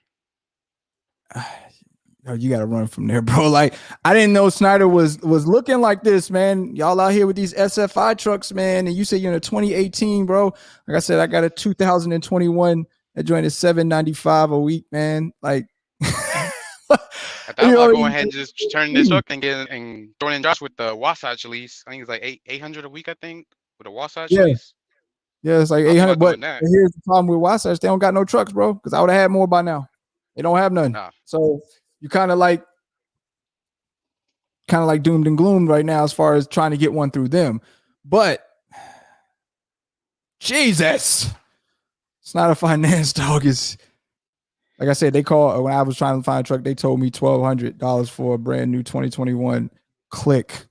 A: Oh, you gotta run from there, bro. Like I didn't know Snyder was looking like this, man. Y'all out here with these SFI trucks, man. And you say you're in a 2018, bro. Like I said, I got a 2021 that joint is $795 a week, man. Like
G: I thought about going ahead and just turning this up and throwing in Josh with the Wasatch lease. I think it's like 800 a week. I think with a Wasatch lease.
A: Yeah, it's like 800. But here's the problem with Wasatch: they don't got no trucks, bro. Because I would have had more by now. They don't have none. Nah. So you kind of like doomed and gloomed right now as far as trying to get one through them. But Jesus, it's not a finance dog. Is like I said, they called when I was trying to find a truck. They told me $1,200 for a brand new 2021 Click.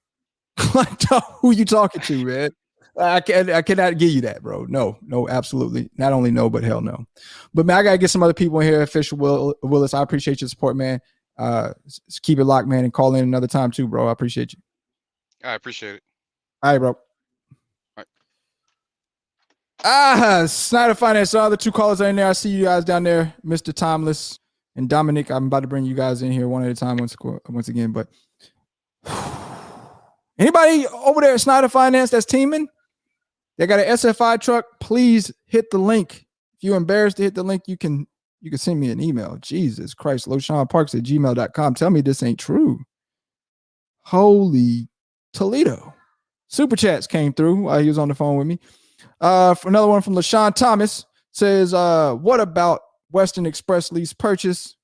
A: Like, who you talking to, man? I cannot give you that, bro. No, absolutely. Not only no, but hell no. But man, I gotta get some other people in here. Official Willis, I appreciate your support, man. Keep it locked, man, and call in another time too, bro. I appreciate you.
G: I appreciate it.
A: All right, bro.
G: All right.
A: Snyder Finance. The other two callers are in there. I see you guys down there, Mr. Timeless and Dominic. I'm about to bring you guys in here one at a time once again. But anybody over there at Snyder Finance that's teaming? They got an SFI truck. Please hit the link. If you're embarrassed to hit the link, you can send me an email. Jesus Christ, LoshawnParks@gmail.com. Tell me this ain't true. Holy Toledo. Super chats came through while he was on the phone with me. For another one from LaShawn Thomas says, what about Western Express lease purchase?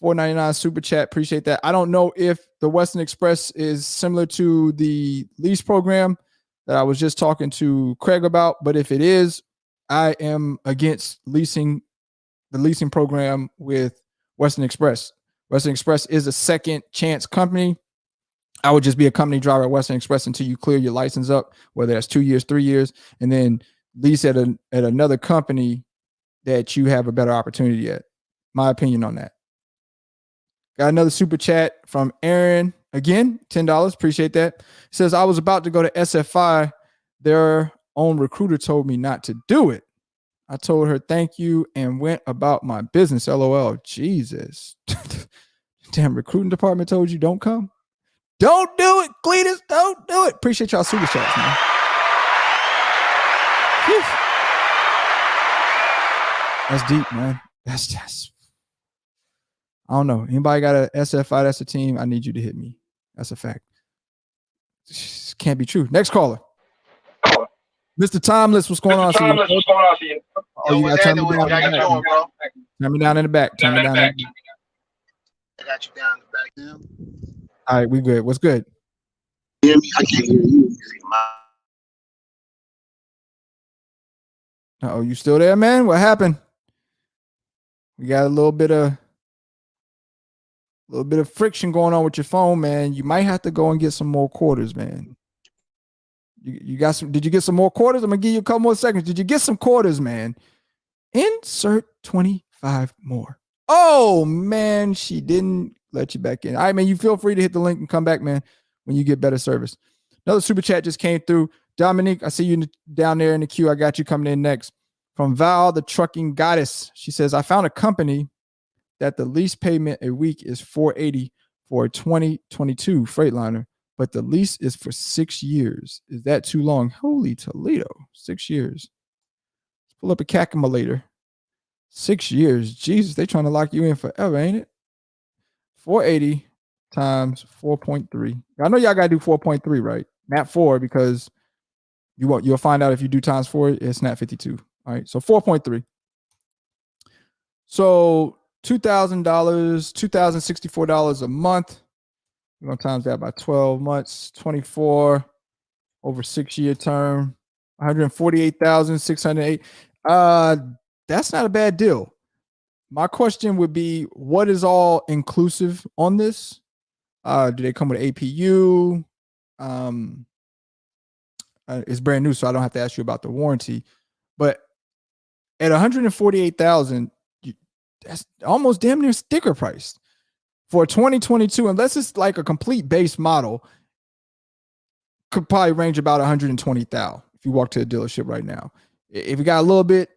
A: $4.99 super chat. Appreciate that. I don't know if the Western Express is similar to the lease program that I was just talking to Craig about, but if it is, I am against the leasing program with Western Express. Western Express is a second chance company. I would just be a company driver at Western Express until you clear your license up, whether that's 2 years, 3 years, and then lease at another company that you have a better opportunity at. My opinion on that. Got another super chat from Aaron. Again, $10. Appreciate that. He says, I was about to go to SFI. Their own recruiter told me not to do it. I told her thank you and went about my business. LOL. Jesus. Damn, recruiting department told you don't come? Don't do it, Cletus. Don't do it. Appreciate y'all super chats, man. Whew. That's deep, man. That's I don't know. Anybody got a SFI that's a team? I need you to hit me. That's a fact. This can't be true. Next caller. Mr. Timeless, what's going on? Oh, you got to turn me down. Turn me down in the back. Turn me down in the back.
H: I got you down in the back now.
A: All right, we good. What's good?
H: Hear me? I can't hear you.
A: Oh, you still there, man? What happened? We got a little bit of friction going on with your phone, man. You might have to go and get some more quarters, man. You got some? Did you get some more quarters? I'm gonna give you a couple more seconds. Did you get some quarters, man? Insert 25 more. Oh man, she didn't let you back in. All right, man. You feel free to hit the link and come back, man, when you get better service. Another super chat just came through. Dominique, I see you down there in the queue. I got you coming in next. from Val, the trucking goddess. She says, I found a company that the lease payment a week is $480 for a 2022 Freightliner, but the lease is for 6 years. Is that too long? Holy Toledo, 6 years. Let's pull up a calculator. 6 years. Jesus, they trying to lock you in forever, ain't it? 480 times 4.3. I know y'all got to do 4.3, right? Not 4, because you'll find out if you do times 4, it's not 52. All right, so 4.3. So $2,000, $2,064 a month. We're going to times that by 12 months, 24 over 6-year term, 148,608. That's not a bad deal. My question would be, what is all inclusive on this? Do they come with APU? It's brand new, so I don't have to ask you about the warranty. But at $148,000, that's almost damn near sticker price for 2022. Unless it's like a complete base model, could probably range about $120,000 if you walk to a dealership right now. If you got a little bit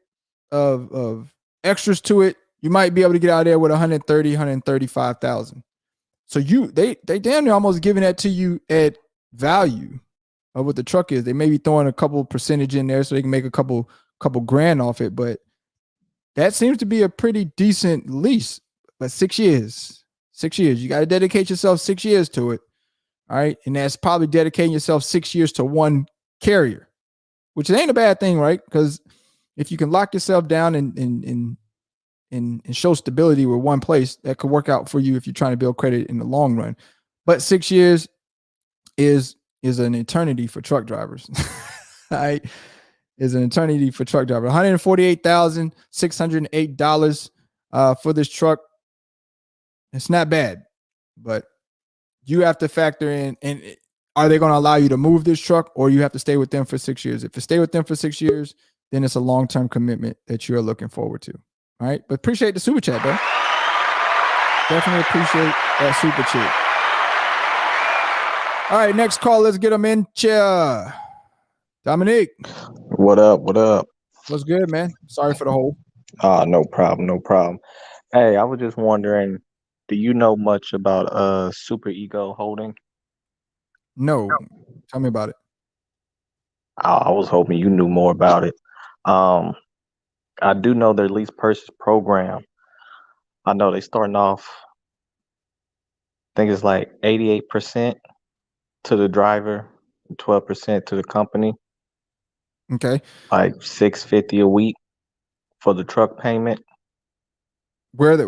A: of extras to it, you might be able to get out there with $135,000. So they damn near almost giving that to you at value of what the truck is. They may be throwing a couple percentage in there so they can make a couple grand off it, but that seems to be a pretty decent lease. But 6 years, you got to dedicate yourself 6 years to it. All right. And that's probably dedicating yourself 6 years to one carrier, which ain't a bad thing, right? Because if you can lock yourself down and show stability with one place, that could work out for you if you're trying to build credit in the long run. But 6 years is an eternity for truck drivers. All right. Is an eternity for truck drivers. $148,608 for this truck. It's not bad, but you have to factor in, and are they going to allow you to move this truck, or you have to stay with them for 6 years? If you stay with them for 6 years, then it's a long-term commitment that you're looking forward to. All right. But appreciate the super chat, though. Definitely appreciate that super chat. All right. Next call. Let's get them in. Dominique.
I: What up? What up?
A: What's good, man? Sorry for the hold.
I: No problem. No problem. Hey, I was just wondering, do you know much about Super Ego Holding?
A: No. Tell me about it.
I: I was hoping you knew more about it. I do know their lease purchase program. I know they starting off, I think it's like 88% to the driver, 12% to the company.
A: Okay.
I: Like $650 a week for the truck payment.
A: Where are they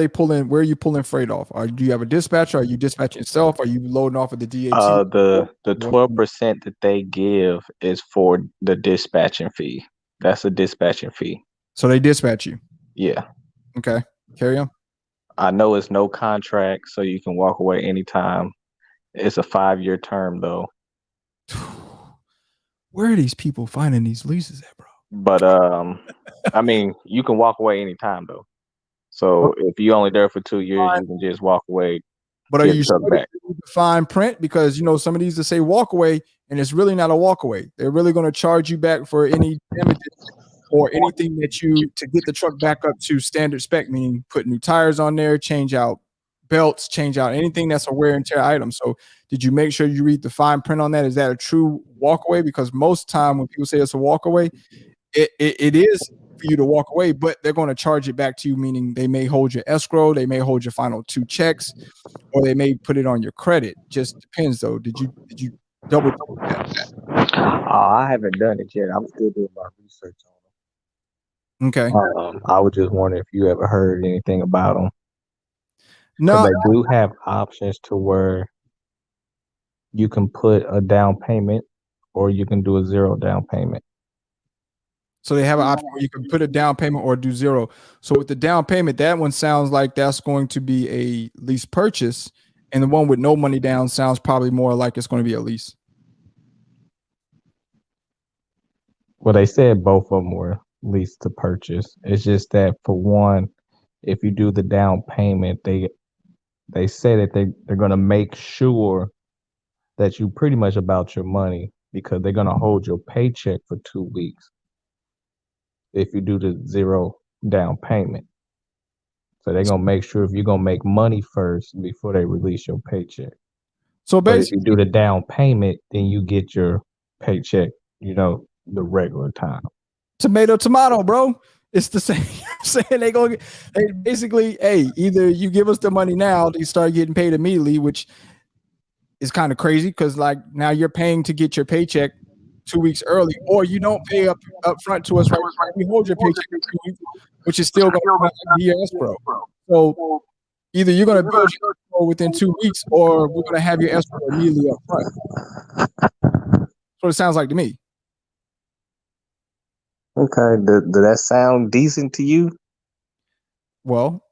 A: pulling? Where are you pulling freight off? Do you have a dispatcher? Are you dispatching yourself? Are you loading off of the DAT?
I: The 12% that they give is for the dispatching fee. That's a dispatching fee.
A: So they dispatch you.
I: Yeah.
A: Okay. Carry on.
I: I know it's no contract, so you can walk away anytime. It's a 5-year term, though.
A: Where are these people finding these leases at, bro?
I: But I mean, you can walk away anytime, though. So if you're only there for 2 years, you can just walk away.
A: But are you sure to fine print? Because some of these that say walk away, and it's really not a walk away. They're really going to charge you back for any damages or anything that to get the truck back up to standard spec, meaning put new tires on there, change out belts, change out anything that's a wear and tear item. So did you make sure you read the fine print on that? Is that a true walk away? Because most time when people say it's a walk away, it is for you to walk away, but they're going to charge it back to you, meaning they may hold your escrow, they may hold your final 2 checks, or they may put it on your credit. Just depends, though. Did you double that?
I: I haven't done it yet. I'm still doing my research on them.
A: Okay.
I: I was just wondering if you ever heard anything about them.
A: No,
I: they do have options to where you can put a down payment, or you can do a 0 down payment.
A: So they have an option where you can put a down payment or do 0. So with the down payment, that one sounds like that's going to be a lease purchase, and the one with no money down sounds probably more like it's going to be a lease.
I: Well, they said both of them were lease to purchase. It's just that for one, if you do the down payment, they say that they're going to make sure that you pretty much about your money, because they're going to hold your paycheck for 2 weeks. if you do the zero down payment. So they're gonna make sure if you're gonna make money first before they release your paycheck.
A: So
I: But if you
A: basically,
I: do the down payment, then you get your paycheck, the regular time.
A: tomato, bro. It's the same. I'm saying they basically, hey, either you give us the money now, you start getting paid immediately, which is kind of crazy because like now you're paying to get your paycheck 2 weeks early, or you don't pay up front to us right now. We hold your paycheck for 2 weeks, which is still going to be your escrow. So either you're going to build your escrow within 2 weeks, or we're going to have your escrow immediately up front. That's what it sounds like to me.
I: Okay, does that sound decent to you?
A: Well,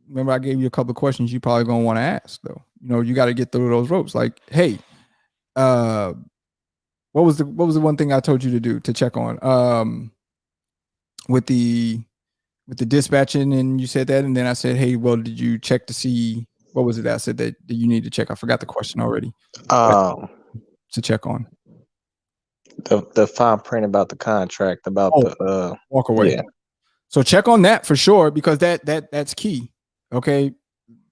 A: remember I gave you a couple of questions you probably gonna want to ask though. You got to get through those ropes. Like, hey, what was the one thing I told you to do to check on with the dispatching, and you said that, and then I said, hey, well, did you check to see what was it that I said that you need to check? I forgot the question already.
I: To
A: check on
I: the fine print about the contract about the
A: walk away. Yeah. So check on that for sure, because that's key. Okay.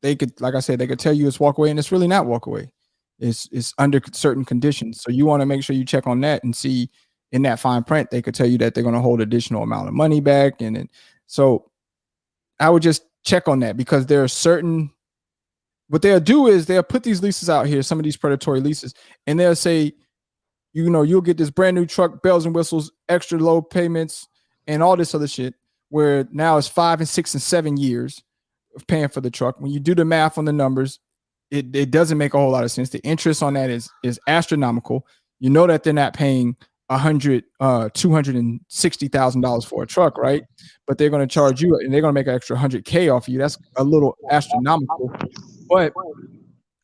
A: They could, like I said, they could tell you it's walk away, and it's really not walk away. It's under certain conditions. So you want to make sure you check on that and see in that fine print, they could tell you that they're going to hold additional amount of money back. And then, so I would just check on that, because there are certain, what they'll do is they'll put these leases out here, some of these predatory leases, and they'll say, you'll get this brand new truck, bells and whistles, extra low payments, and all this other shit, where now it's 5 and 6 and 7 years of paying for the truck. When you do the math on the numbers, it doesn't make a whole lot of sense. The interest on that is astronomical. You know that they're not paying $260,000 for a truck, right? But they're going to charge you, and they're going to make an extra $100K off of you. That's a little astronomical. But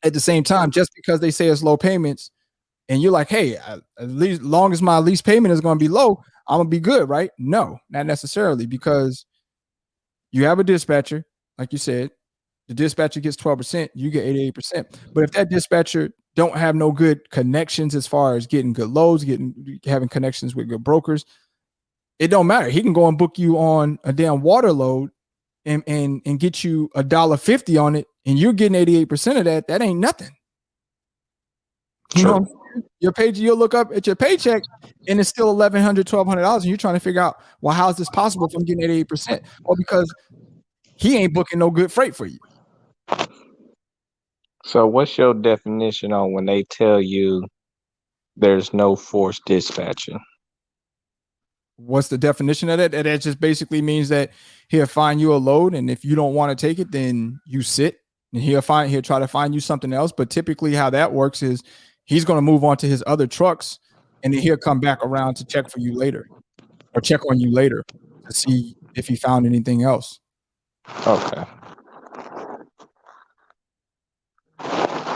A: at the same time, just because they say it's low payments, and you're like, hey, at least long as my lease payment is going to be low, I'm going to be good, right? No, not necessarily, because you have a dispatcher, like you said, the dispatcher gets 12%, you get 88%. But if that dispatcher don't have no good connections as far as getting good loads, having connections with good brokers, it don't matter. He can go and book you on a damn water load and get you $1.50 on it, and you're getting 88% of that. That ain't nothing. You know, your page, you'll look up at your paycheck and it's still $1,100, $1,200, and you're trying to figure out, well, how is this possible if I'm getting 88%? Well, because he ain't booking no good freight for you.
I: So what's your definition on when they tell you there's no forced dispatching?
A: What's the definition of that? That just basically means that he'll find you a load, and if you don't want to take it, then you sit, and he'll try to find you something else. But typically how that works is he's going to move on to his other trucks, and then he'll come back around to check for you later, or check on you later to see if he found anything else.
I: Okay.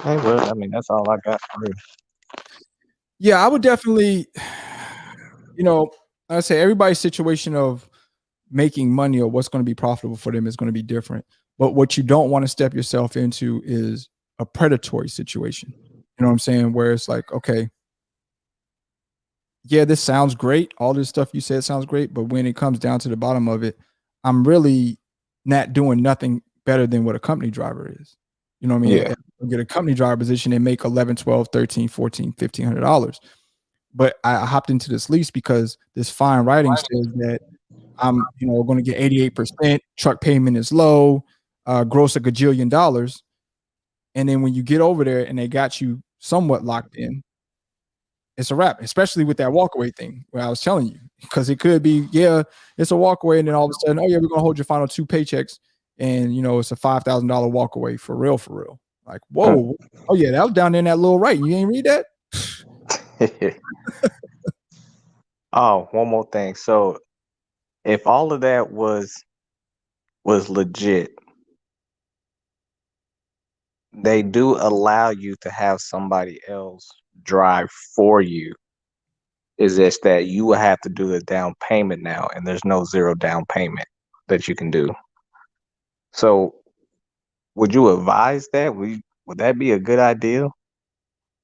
I: Hey, well, I mean, that's all I got for you.
A: Yeah, I would definitely, I say everybody's situation of making money or what's going to be profitable for them is going to be different. But what you don't want to step yourself into is a predatory situation. You know what I'm saying? Where it's like, okay, yeah, this sounds great. All this stuff you said sounds great. But when it comes down to the bottom of it, I'm really not doing nothing better than what a company driver is. You know what I mean?
I: Yeah.
A: Get a company driver position and make $11, $12, $13, $14, $1,500. But I hopped into this lease because this fine writing says that I'm, going to get 88%. Truck payment is low, gross $1 gajillion. And then when you get over there and they got you somewhat locked in, it's a wrap, especially with that walkaway thing where I was telling you, because it could be, yeah, it's a walkaway. And then all of a sudden, oh yeah, we're going to hold your final 2 paychecks. And, it's a $5,000 walkaway for real. Like, whoa. Oh yeah, that was down there in that little right. You ain't read that?
I: Oh, one more thing. So if all of that was legit, they do allow you to have somebody else drive for you. Is just that you will have to do the down payment now, and there's no zero down payment that you can do. So would you advise that? Would that be a good idea?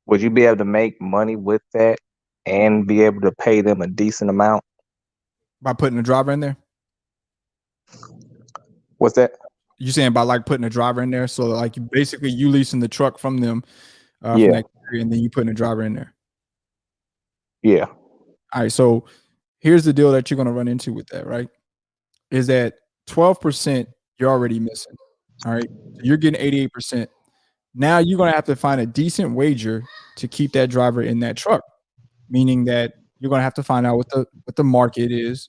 I: Would you be able to make money with that and be able to pay them a decent amount?
A: By putting a driver in there?
I: What's that?
A: You saying about like putting a driver in there? So like you leasing the truck from them, from
I: Yeah.
A: that carrier, and then you putting a driver in there.
I: Yeah.
A: All right. So here's the deal that you're going to run into with that, right? Is that 12% you're already missing. All right. So you're getting 88%. Now you're going to have to find a decent wager to keep that driver in that truck, meaning that you're going to have to find out what the market is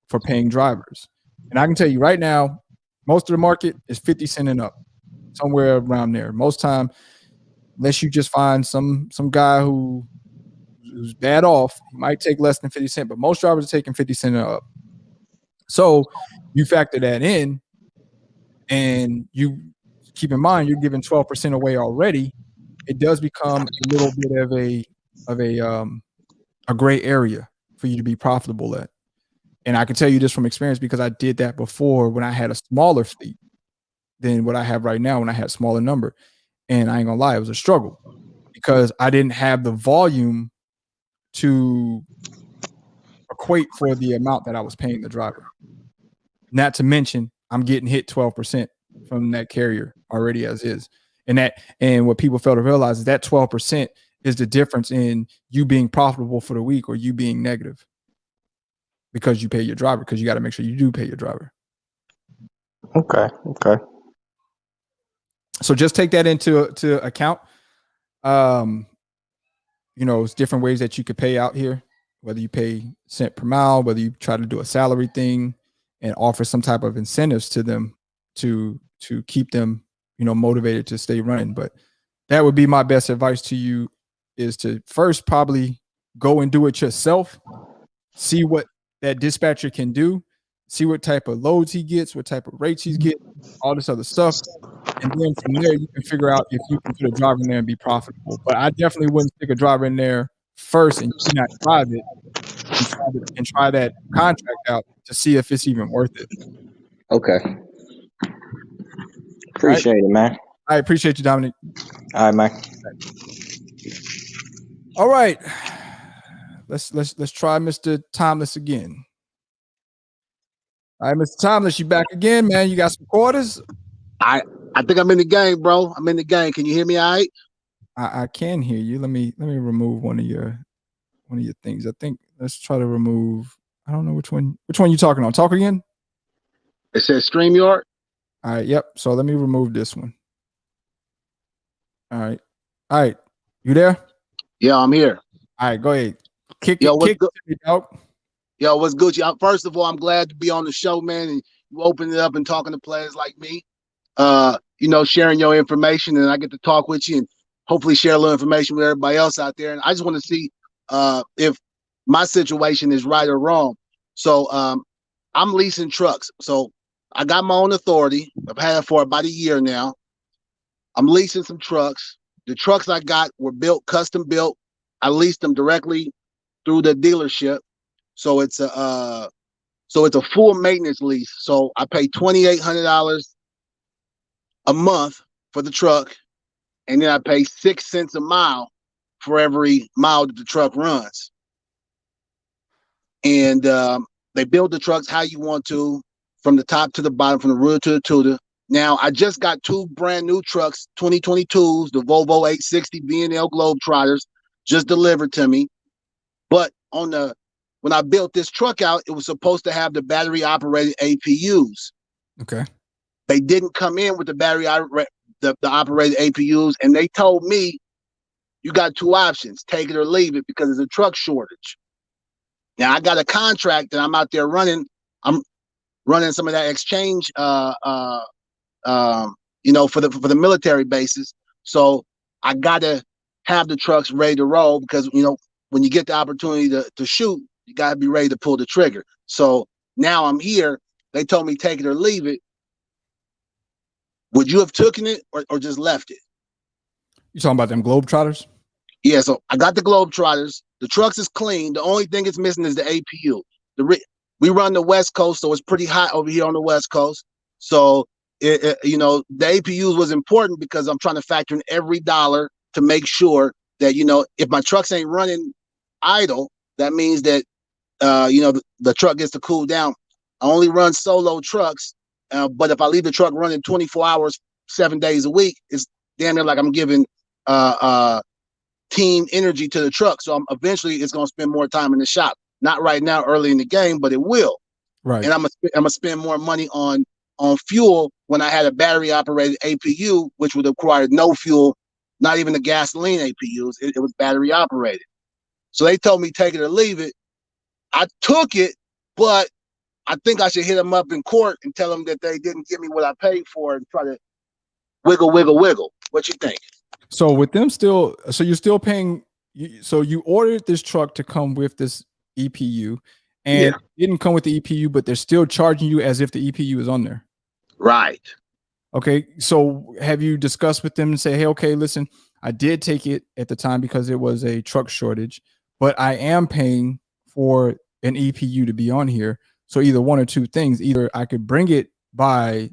A: for paying drivers. And I can tell you right now, most of the market is 50 cents and up, somewhere around there. Most time, unless you just find some guy who's bad off, he might take less than 50 cents, but most drivers are taking 50 cents and up. So you factor that in, and you keep in mind you're giving 12% away already. It does become a little bit of a gray area for you to be profitable at. And I can tell you this from experience because I did that before when I had a smaller fleet than what I have right now when I had a smaller number. And I ain't gonna lie, it was a struggle because I didn't have the volume to equate for the amount that I was paying the driver. Not to mention, I'm getting hit 12% from that carrier already as is. And what people fail to realize is that 12% is the difference in you being profitable for the week or you being negative because you pay your driver, because you got to make sure you do pay your driver.
I: Okay.
A: So just take that into account. It's different ways that you could pay out here, whether you pay cent per mile, whether you try to do a salary thing and offer some type of incentives to them to keep them, motivated to stay running. But that would be my best advice to you, is to first probably go and do it yourself. See what that dispatcher can do, see what type of loads he gets, what type of rates he's getting, all this other stuff. And then from there, you can figure out if you can put a driver in there and be profitable. But I definitely wouldn't stick a driver in there first and not drive it and try that contract out to see if it's even worth it.
I: Okay. Appreciate it, man.
A: I appreciate you, Dominic.
I: All right, man.
A: All right. Let's try Mr. Timeless again. All right, Mr. Timeless, you back again, man. You got some quarters?
H: I think I'm in the game, bro. I'm in the game. Can you hear me all right?
A: I can hear you. Let me remove one of your things. I think let's try to remove. I don't know which one you talking on. Talk again.
H: It says StreamYard.
A: All right. Yep. So let me remove this one. All right. You there?
H: Yeah, I'm here.
A: All right. Go ahead. Kick
H: Yo,
A: it to me, dog.
H: Yo, what's good? First of all, I'm glad to be on the show, man. And you open it up and talking to players like me. Sharing your information, and I get to talk with you and hopefully share a little information with everybody else out there. And I just want to see if my situation is right or wrong. So I'm leasing trucks. So I got my own authority. I've had it for about a year now. I'm leasing some trucks. The trucks I got were custom built. I leased them directly through the dealership. So it's a full maintenance lease. So I pay $2,800 a month for the truck, and then I pay 6 cents a mile for every mile that the truck runs. And they build the trucks how you want to, from the top to the bottom, from the rear to the tutor. Now, I just got 2 brand new trucks, 2022s, the Volvo 860 B&L Globetrotters, just delivered to me. But when I built this truck out, it was supposed to have the battery operated APUs.
A: Okay.
H: They didn't come in with the battery the operated APUs, and they told me you got 2 options: take it or leave it, because there's a truck shortage. Now I got a contract that I'm out there running. I'm running some of that exchange, for the military bases. So I gotta have the trucks ready to roll, because when you get the opportunity to shoot, you gotta be ready to pull the trigger. So now I'm here. They told me take it or leave it. Would you have taken it or just left it?
A: You talking about them Globetrotters?
H: Yeah, so I got the Globetrotters. The trucks is clean. The only thing it's missing is the APU. We run the West Coast, so it's pretty hot over here on the West Coast. So, the APUs was important because I'm trying to factor in every dollar to make sure that, if my trucks ain't running idle, that means that, the truck gets to cool down. I only run solo trucks, but if I leave the truck running 24 hours, 7 days a week, it's damn near like I'm giving team energy to the truck. So eventually it's going to spend more time in the shop. Not right now, early in the game, but it will.
A: Right.
H: And I'm gonna spend more money on fuel when I had a battery operated APU, which would require no fuel, not even the gasoline APUs. It was battery operated. So they told me take it or leave it. I took it, but I think I should hit them up in court and tell them that they didn't give me what I paid for and try to wiggle. What you think?
A: So with them still, so you're still paying. So you ordered this truck to come with this EPU, and it didn't come with the EPU, but they're still charging you as if the EPU is on there.
H: Right.
A: Okay. So have you discussed with them and say, hey, okay, listen, I did take it at the time because it was a truck shortage, but I am paying for an EPU to be on here. So either one or two things, either I could bring it by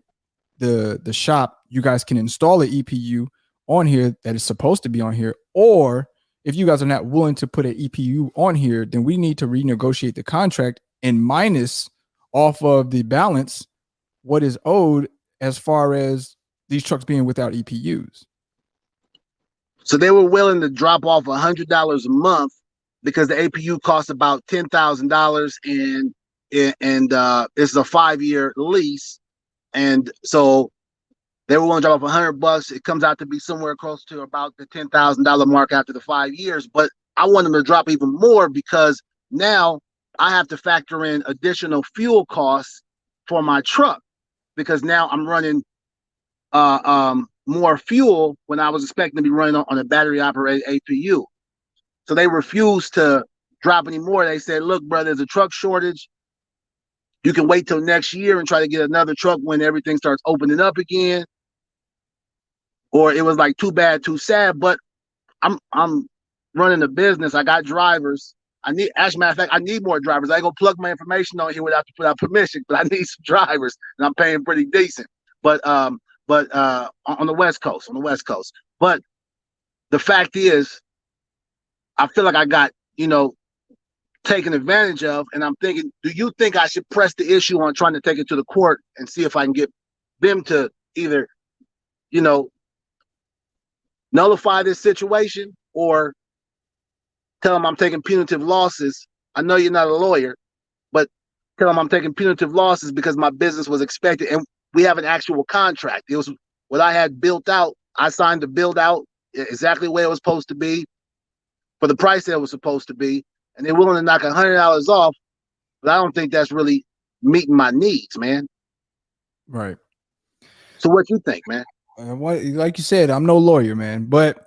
A: the shop, you guys can install an EPU on here that is supposed to be on here, or if you guys are not willing to put an EPU on here, then we need to renegotiate the contract and minus off of the balance what is owed as far as these trucks being without EPUs.
H: So they were willing to drop off $100 a month because the APU costs about $10,000 and it's a 5-year lease. And so they were willing to drop off $100. It comes out to be somewhere close to about the $10,000 mark after the 5 years. But I want them to drop even more because now I have to factor in additional fuel costs for my truck because now I'm running more fuel when I was expecting to be running on a battery operated APU. So they refused to drop any more. They said, look, brother, there's a truck shortage. You can wait till next year and try to get another truck when everything starts opening up again. Or it was like too bad, too sad. But I'm running a business. I got drivers. As a matter of fact, I need more drivers. I ain't gonna plug my information on here without permission, but I need some drivers, and I'm paying pretty decent. But on the West Coast, But the fact is, I feel like I got taken advantage of, and I'm thinking, do you think I should press the issue on trying to take it to the court and see if I can get them to either, nullify this situation or tell them I'm taking punitive losses? I know you're not a lawyer, but tell them I'm taking punitive losses because my business was expected, and we have an actual contract. It was what I had built out. I signed the build out exactly the way it was supposed to be for the price that it was supposed to be, and they're willing to knock $100 off, but I don't think that's really meeting my needs, man.
A: Right.
H: So what you think, man?
A: Like you said, I'm no lawyer, man, but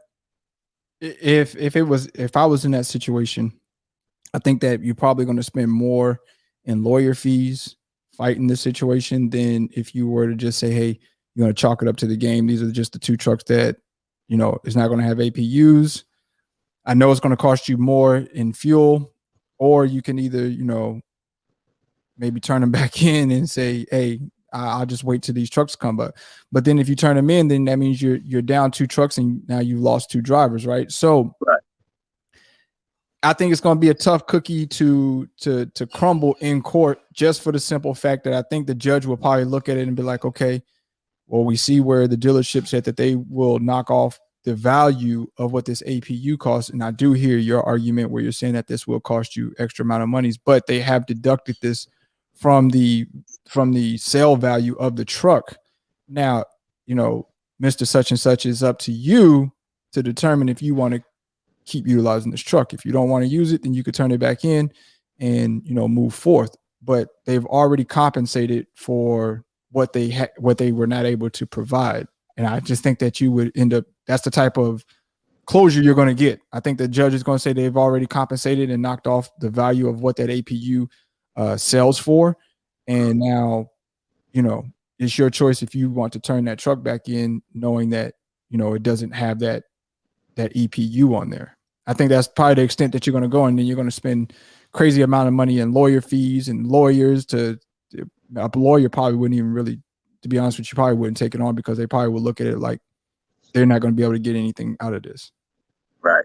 A: if I was in that situation, I think that you're probably going to spend more in lawyer fees fighting this situation than if you were to just say, hey, you're going to chalk it up to the game. These are just the two trucks that, it's not going to have APUs. I know it's going to cost you more in fuel, or you can either, maybe turn them back in and say, hey, I'll just wait till these trucks come up. But then if you turn them in, then that means you're down 2 trucks and now you lost 2 drivers, right? So I think it's going to be a tough cookie to crumble in court, just for the simple fact that I think the judge will probably look at it and be like, okay, well, we see where the dealership said that they will knock off the value of what this APU costs. And I do hear your argument where you're saying that this will cost you extra amount of monies, but they have deducted this from the sale value of the truck. Now, Mr. Such and Such, is up to you to determine if you want to keep utilizing this truck. If you don't want to use it, then you could turn it back in and, move forth. But they've already compensated for what they were not able to provide. And I just think that you would end up, that's the type of closure you're going to get. I think the judge is going to say they've already compensated and knocked off the value of what that APU sells for. And now, it's your choice if you want to turn that truck back in, knowing that, it doesn't have that EPU on there. I think that's probably the extent that you're going to go. And then you're going to spend crazy amount of money in lawyer fees and lawyers. A lawyer probably wouldn't even really, to be honest with you, probably wouldn't take it on because they probably would look at it like they're not going to be able to get anything out of this.
H: Right.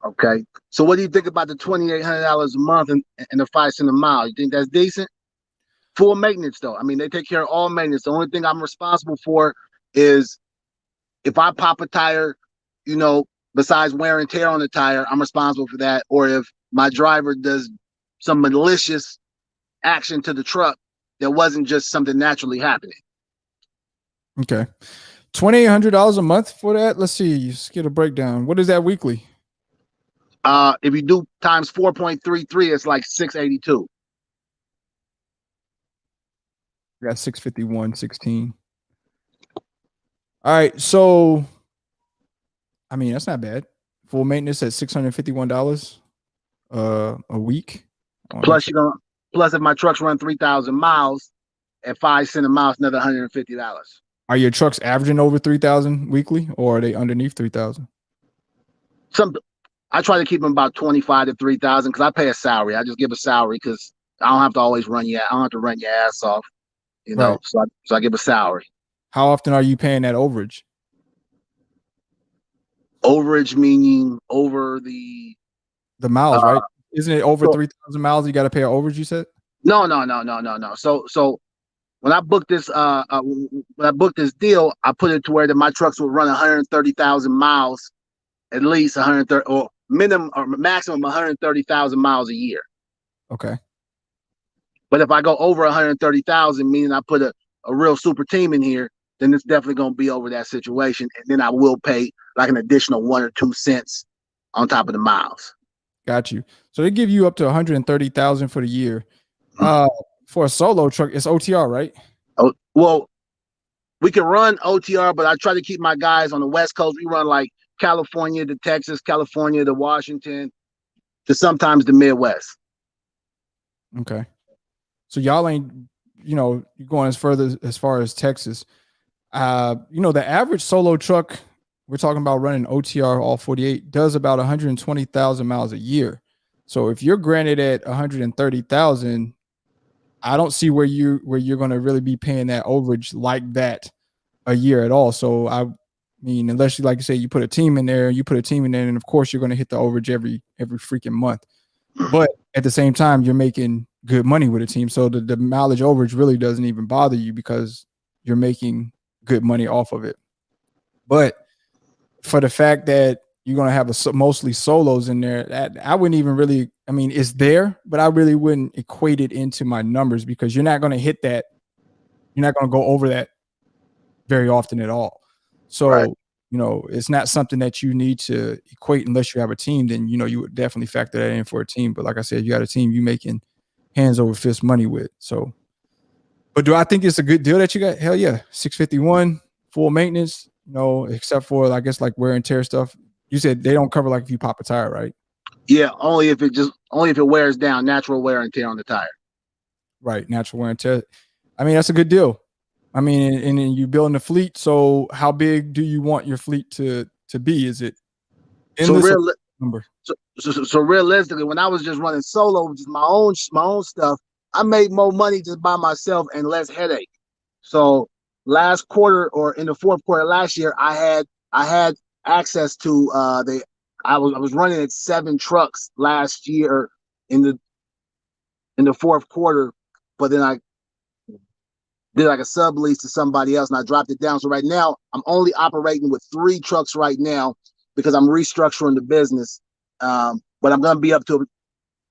H: Okay. So what do you think about the $2,800 a month and the 5 cents a mile? You think that's decent? Full maintenance though. I mean, they take care of all maintenance. The only thing I'm responsible for is if I pop a tire, besides wear and tear on the tire, I'm responsible for that. Or if my driver does some malicious action to the truck that wasn't just something naturally happening.
A: Okay. $2,800 a month for that. Let's see. Let's get a breakdown. What is that weekly?
H: If you do times 4.33, it's like 682.
A: I got 651.16. All right. So, I mean, that's not bad. Full maintenance at $651 a week.
H: Plus, plus if my trucks run 3,000 miles at 5 cents a mile, it's another $150.
A: Are your trucks averaging over 3,000 weekly, or are they underneath 3,000?
H: I try to keep them about 25 to 3,000 because I pay a salary. I just give a salary because I don't have to always run you. I don't have to run your ass off,
A: Right.
H: So I give a salary.
A: How often are you paying that overage?
H: Overage meaning over the
A: miles, right? Isn't it over 3,000 miles? You got to pay an overage. You said
H: no. So when I booked this deal, I put it to where that my trucks will run 130,000 miles, at least 130 or minimum or maximum 130,000 miles a year.
A: Okay.
H: But if I go over 130,000, meaning I put a real super team in here, then it's definitely going to be over that situation. And then I will pay like an additional 1 or 2 cents on top of the miles.
A: Got you. So they give you up to 130,000 for the year. For a solo truck, it's OTR, right?
H: Oh, well, we can run OTR, but I try to keep my guys on the West Coast. We run like California to Texas, California to Washington, to sometimes the Midwest.
A: Okay. So y'all ain't, you're going as far as Texas. The average solo truck, we're talking about running OTR all 48, does about 120,000 miles a year. So if you're granted at 130,000, I don't see where you're going to really be paying that overage like that a year at all. So I mean, unless you, like you say, you put a team in there, and of course you're going to hit the overage every freaking month. But at the same time, you're making good money with a team. So the mileage overage really doesn't even bother you because you're making good money off of it. But for the fact that you're going to have mostly solos in there, that I wouldn't even really, I mean, it's there, but I really wouldn't equate it into my numbers because you're not going to hit that. You're not going to go over that very often at all. So,
H: right.
A: It's not something that you need to equate unless you have a team. Then, you would definitely factor that in for a team. But like I said, you got a team you making hands over fist money with. So, but do I think it's a good deal that you got? Hell yeah. 651 full maintenance, except for, I guess, like wear and tear stuff. You said they don't cover like if you pop a tire, right?
H: Yeah, only if it wears down, natural wear and tear on the tire.
A: Right, natural wear and tear. I mean, that's a good deal. I mean, and you building a fleet. So how big do you want your fleet to be? Is it number?
H: So realistically, when I was just running solo, just my own stuff, I made more money just by myself and less headache. So last quarter or in the fourth quarter last year, I had access to I was running at 7 trucks last year in the fourth quarter, but then I did like a sublease to somebody else and I dropped it down. So right now I'm only operating with 3 trucks right now because I'm restructuring the business. But I'm going to be up to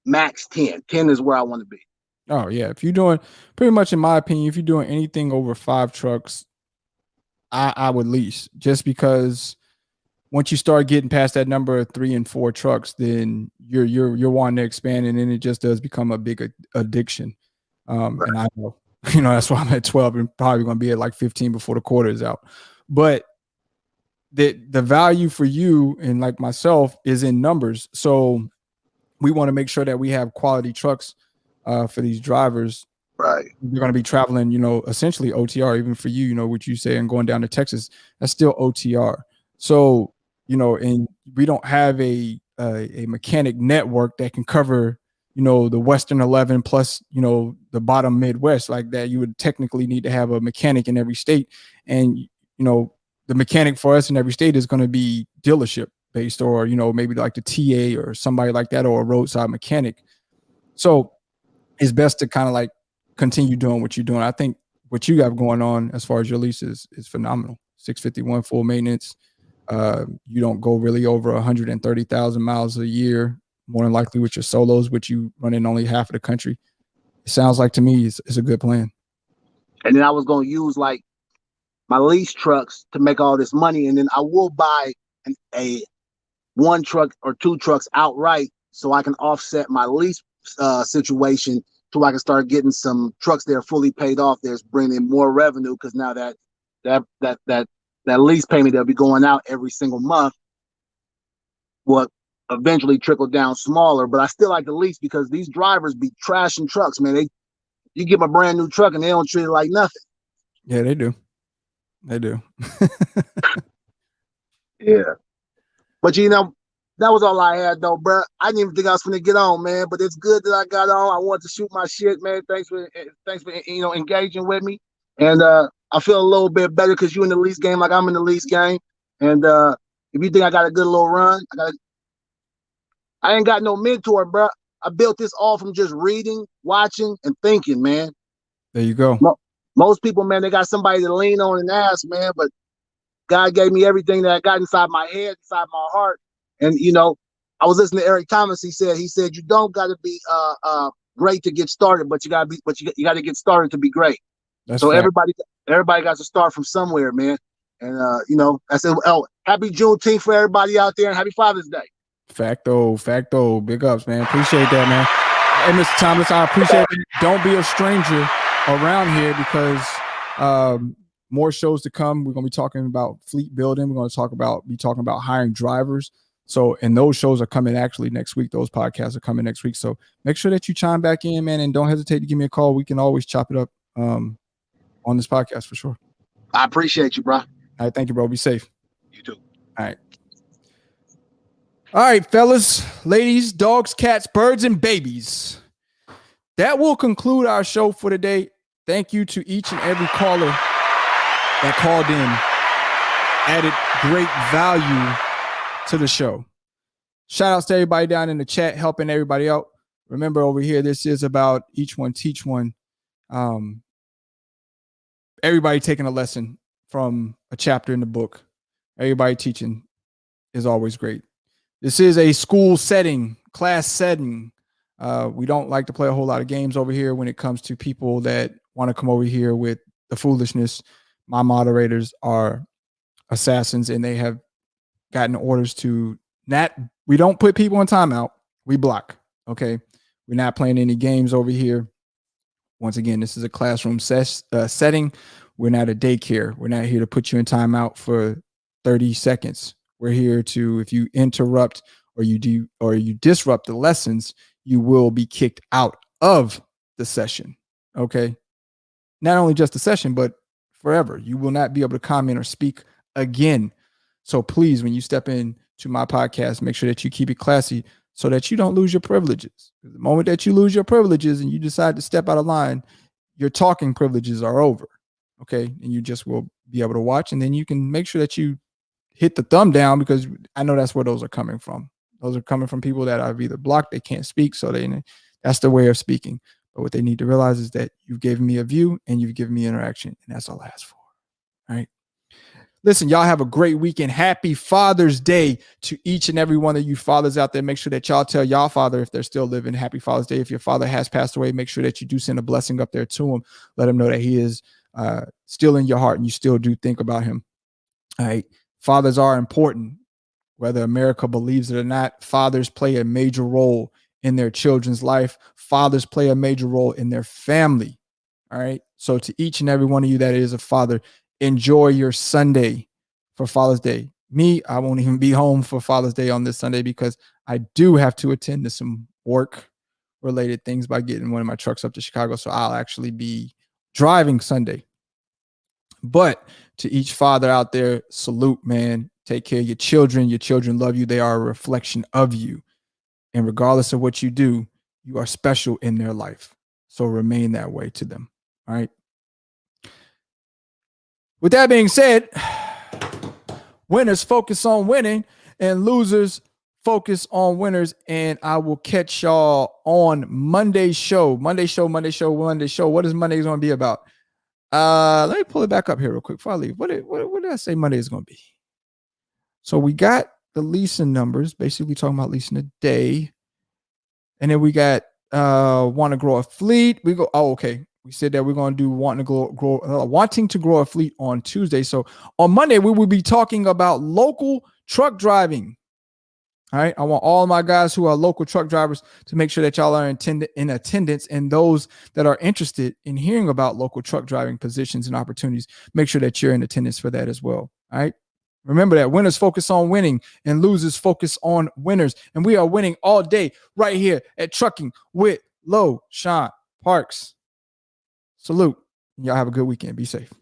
H: max 10. 10 is where I want to be.
A: Oh yeah. If you're doing pretty much, in my opinion, if you're doing anything over 5 trucks, I would lease, just because once you start getting past that number of 3 and 4 trucks, then you're wanting to expand, and then it just does become a big addiction. And I know, that's why I'm at 12 and probably going to be at like 15 before the quarter is out. But the value for you and like myself is in numbers. So we want to make sure that we have quality trucks for these drivers.
H: Right.
A: You're going to be traveling, essentially OTR, even for you, what you say, and going down to Texas, that's still OTR. So, and we don't have a mechanic network that can cover, the Western 11 plus, the bottom Midwest like that. You would technically need to have a mechanic in every state. And, the mechanic for us in every state is going to be dealership based, or, maybe like the TA or somebody like that, or a roadside mechanic. So it's best to kind of like continue doing what you're doing. I think what you have going on as far as your lease is phenomenal. 651 full maintenance. You don't go really over 130,000 miles a year, more than likely with your solos, which you run in only half of the country. It sounds like to me it's a good plan.
H: And then I was going to use like my lease trucks to make all this money. And then I will buy a one truck or two trucks outright so I can offset my lease situation, so I can start getting some trucks that are fully paid off. There's bringing more revenue, because now that lease payment that'll be going out every single month will eventually trickle down smaller. But I still like the lease, because these drivers be trashing trucks, man. You give them a brand new truck and they don't treat it like nothing.
A: Yeah, they do. They do.
H: Yeah. But that was all I had though, bro. I didn't even think I was gonna get on, man. But it's good that I got on. I wanted to shoot my shit, man. Thanks for engaging with me. And I feel a little bit better because you in the lease game like I'm in the lease game. And if you think I got a good little run, I ain't got no mentor, bro. I built this all from just reading, watching, and thinking, man.
A: There you go.
H: Most people, man, they got somebody to lean on and ask, man. But God gave me everything that I got inside my head, inside my heart. And I was listening to Eric Thomas. He said you don't got to be great to get started, but you got to get started to be great.
A: That's
H: so
A: fact.
H: everybody got to start from somewhere, man. And I said, happy Juneteenth for everybody out there, and happy Father's Day.
A: Facto. Big ups, man. Appreciate that, man. Hey, Mr. Thomas, I appreciate it. Don't be a stranger around here, because more shows to come. We're going to be talking about fleet building. We're going to be talking about hiring drivers. So, and those shows are coming actually next week. Those podcasts are coming next week. So make sure that you chime back in, man, and don't hesitate to give me a call. We can always chop it up on this podcast for sure.
H: I appreciate you, bro.
A: All right. Thank you, bro. Be safe.
H: You too.
A: All right, fellas, ladies, dogs, cats, birds, and babies. That will conclude our show for today. Thank you to each and every caller that called in, added great value to the show. Shout outs to everybody down in the chat, helping everybody out. Remember, over here, this is about each one teach one. Everybody taking a lesson from a chapter in the book. Everybody teaching is always great. This is a school setting, class setting. We don't like to play a whole lot of games over here when it comes to people that want to come over here with the foolishness. My moderators are assassins, and they have gotten orders to we don't put people in timeout. We block. Okay. We're not playing any games over here. Once again, this is a classroom setting. We're not a daycare. We're not here to put you in timeout for 30 seconds. We're here to, if you interrupt or you disrupt the lessons, you will be kicked out of the session. Okay. Not only just the session, but forever. You will not be able to comment or speak again. So please, when you step in to my podcast, make sure that you keep it classy so that you don't lose your privileges. The moment that you lose your privileges and you decide to step out of line, your talking privileges are over. Okay. And you just will be able to watch, and then you can make sure that you hit the thumb down, because I know that's where those are coming from. Those are coming from people that I've either blocked, they can't speak. So that's their way of speaking. But what they need to realize is that you've given me a view and you've given me interaction, and that's all I ask for. All right. Listen, y'all have a great weekend. Happy Father's Day to each and every one of you fathers out there. Make sure that y'all tell y'all father, if they're still living, happy Father's Day. If your father has passed away, make sure that you do send a blessing up there to him. Let him know that he is still in your heart and you still do think about him. All right. Fathers are important. Whether America believes it or not, fathers play a major role in their children's life. Fathers play a major role in their family. All right. So to each and every one of you that is a father, enjoy your Sunday for Father's Day. Me, I won't even be home for Father's Day on this Sunday because I do have to attend to some work related things by getting one of my trucks up to Chicago. So I'll actually be driving Sunday. But to each father out there, salute, man. Take care of your children. Your children love you. They are a reflection of you. And regardless of what you do, you are special in their life. So remain that way to them. All right. With that being said, winners focus on winning and losers focus on winners, and I will catch y'all on Monday's show. What is Monday's going to be about? Let me pull it back up here real quick before I leave. What did I say Monday is going to be? So we got the leasing numbers, basically talking about leasing a day. And then we got want to grow a fleet. We said that we're going to do wanting to grow a fleet on Tuesday. So on Monday, we will be talking about local truck driving. All right. I want all my guys who are local truck drivers to make sure that y'all are in attendance, and those that are interested in hearing about local truck driving positions and opportunities, make sure that you're in attendance for that as well. All right. Remember that winners focus on winning and losers focus on winners. And we are winning all day right here at Trucking with Loshawn Parks. Salute. Y'all have a good weekend. Be safe.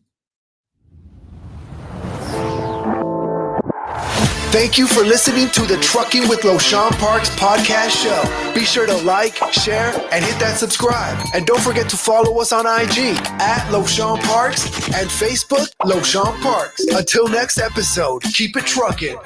B: Thank you for listening to the Trucking with Loshawn Parks Podcast Show. Be sure to like, share, and hit that subscribe. And don't forget to follow us on IG at Loshawn Parks and Facebook, Loshawn Parks. Until next episode, keep it trucking.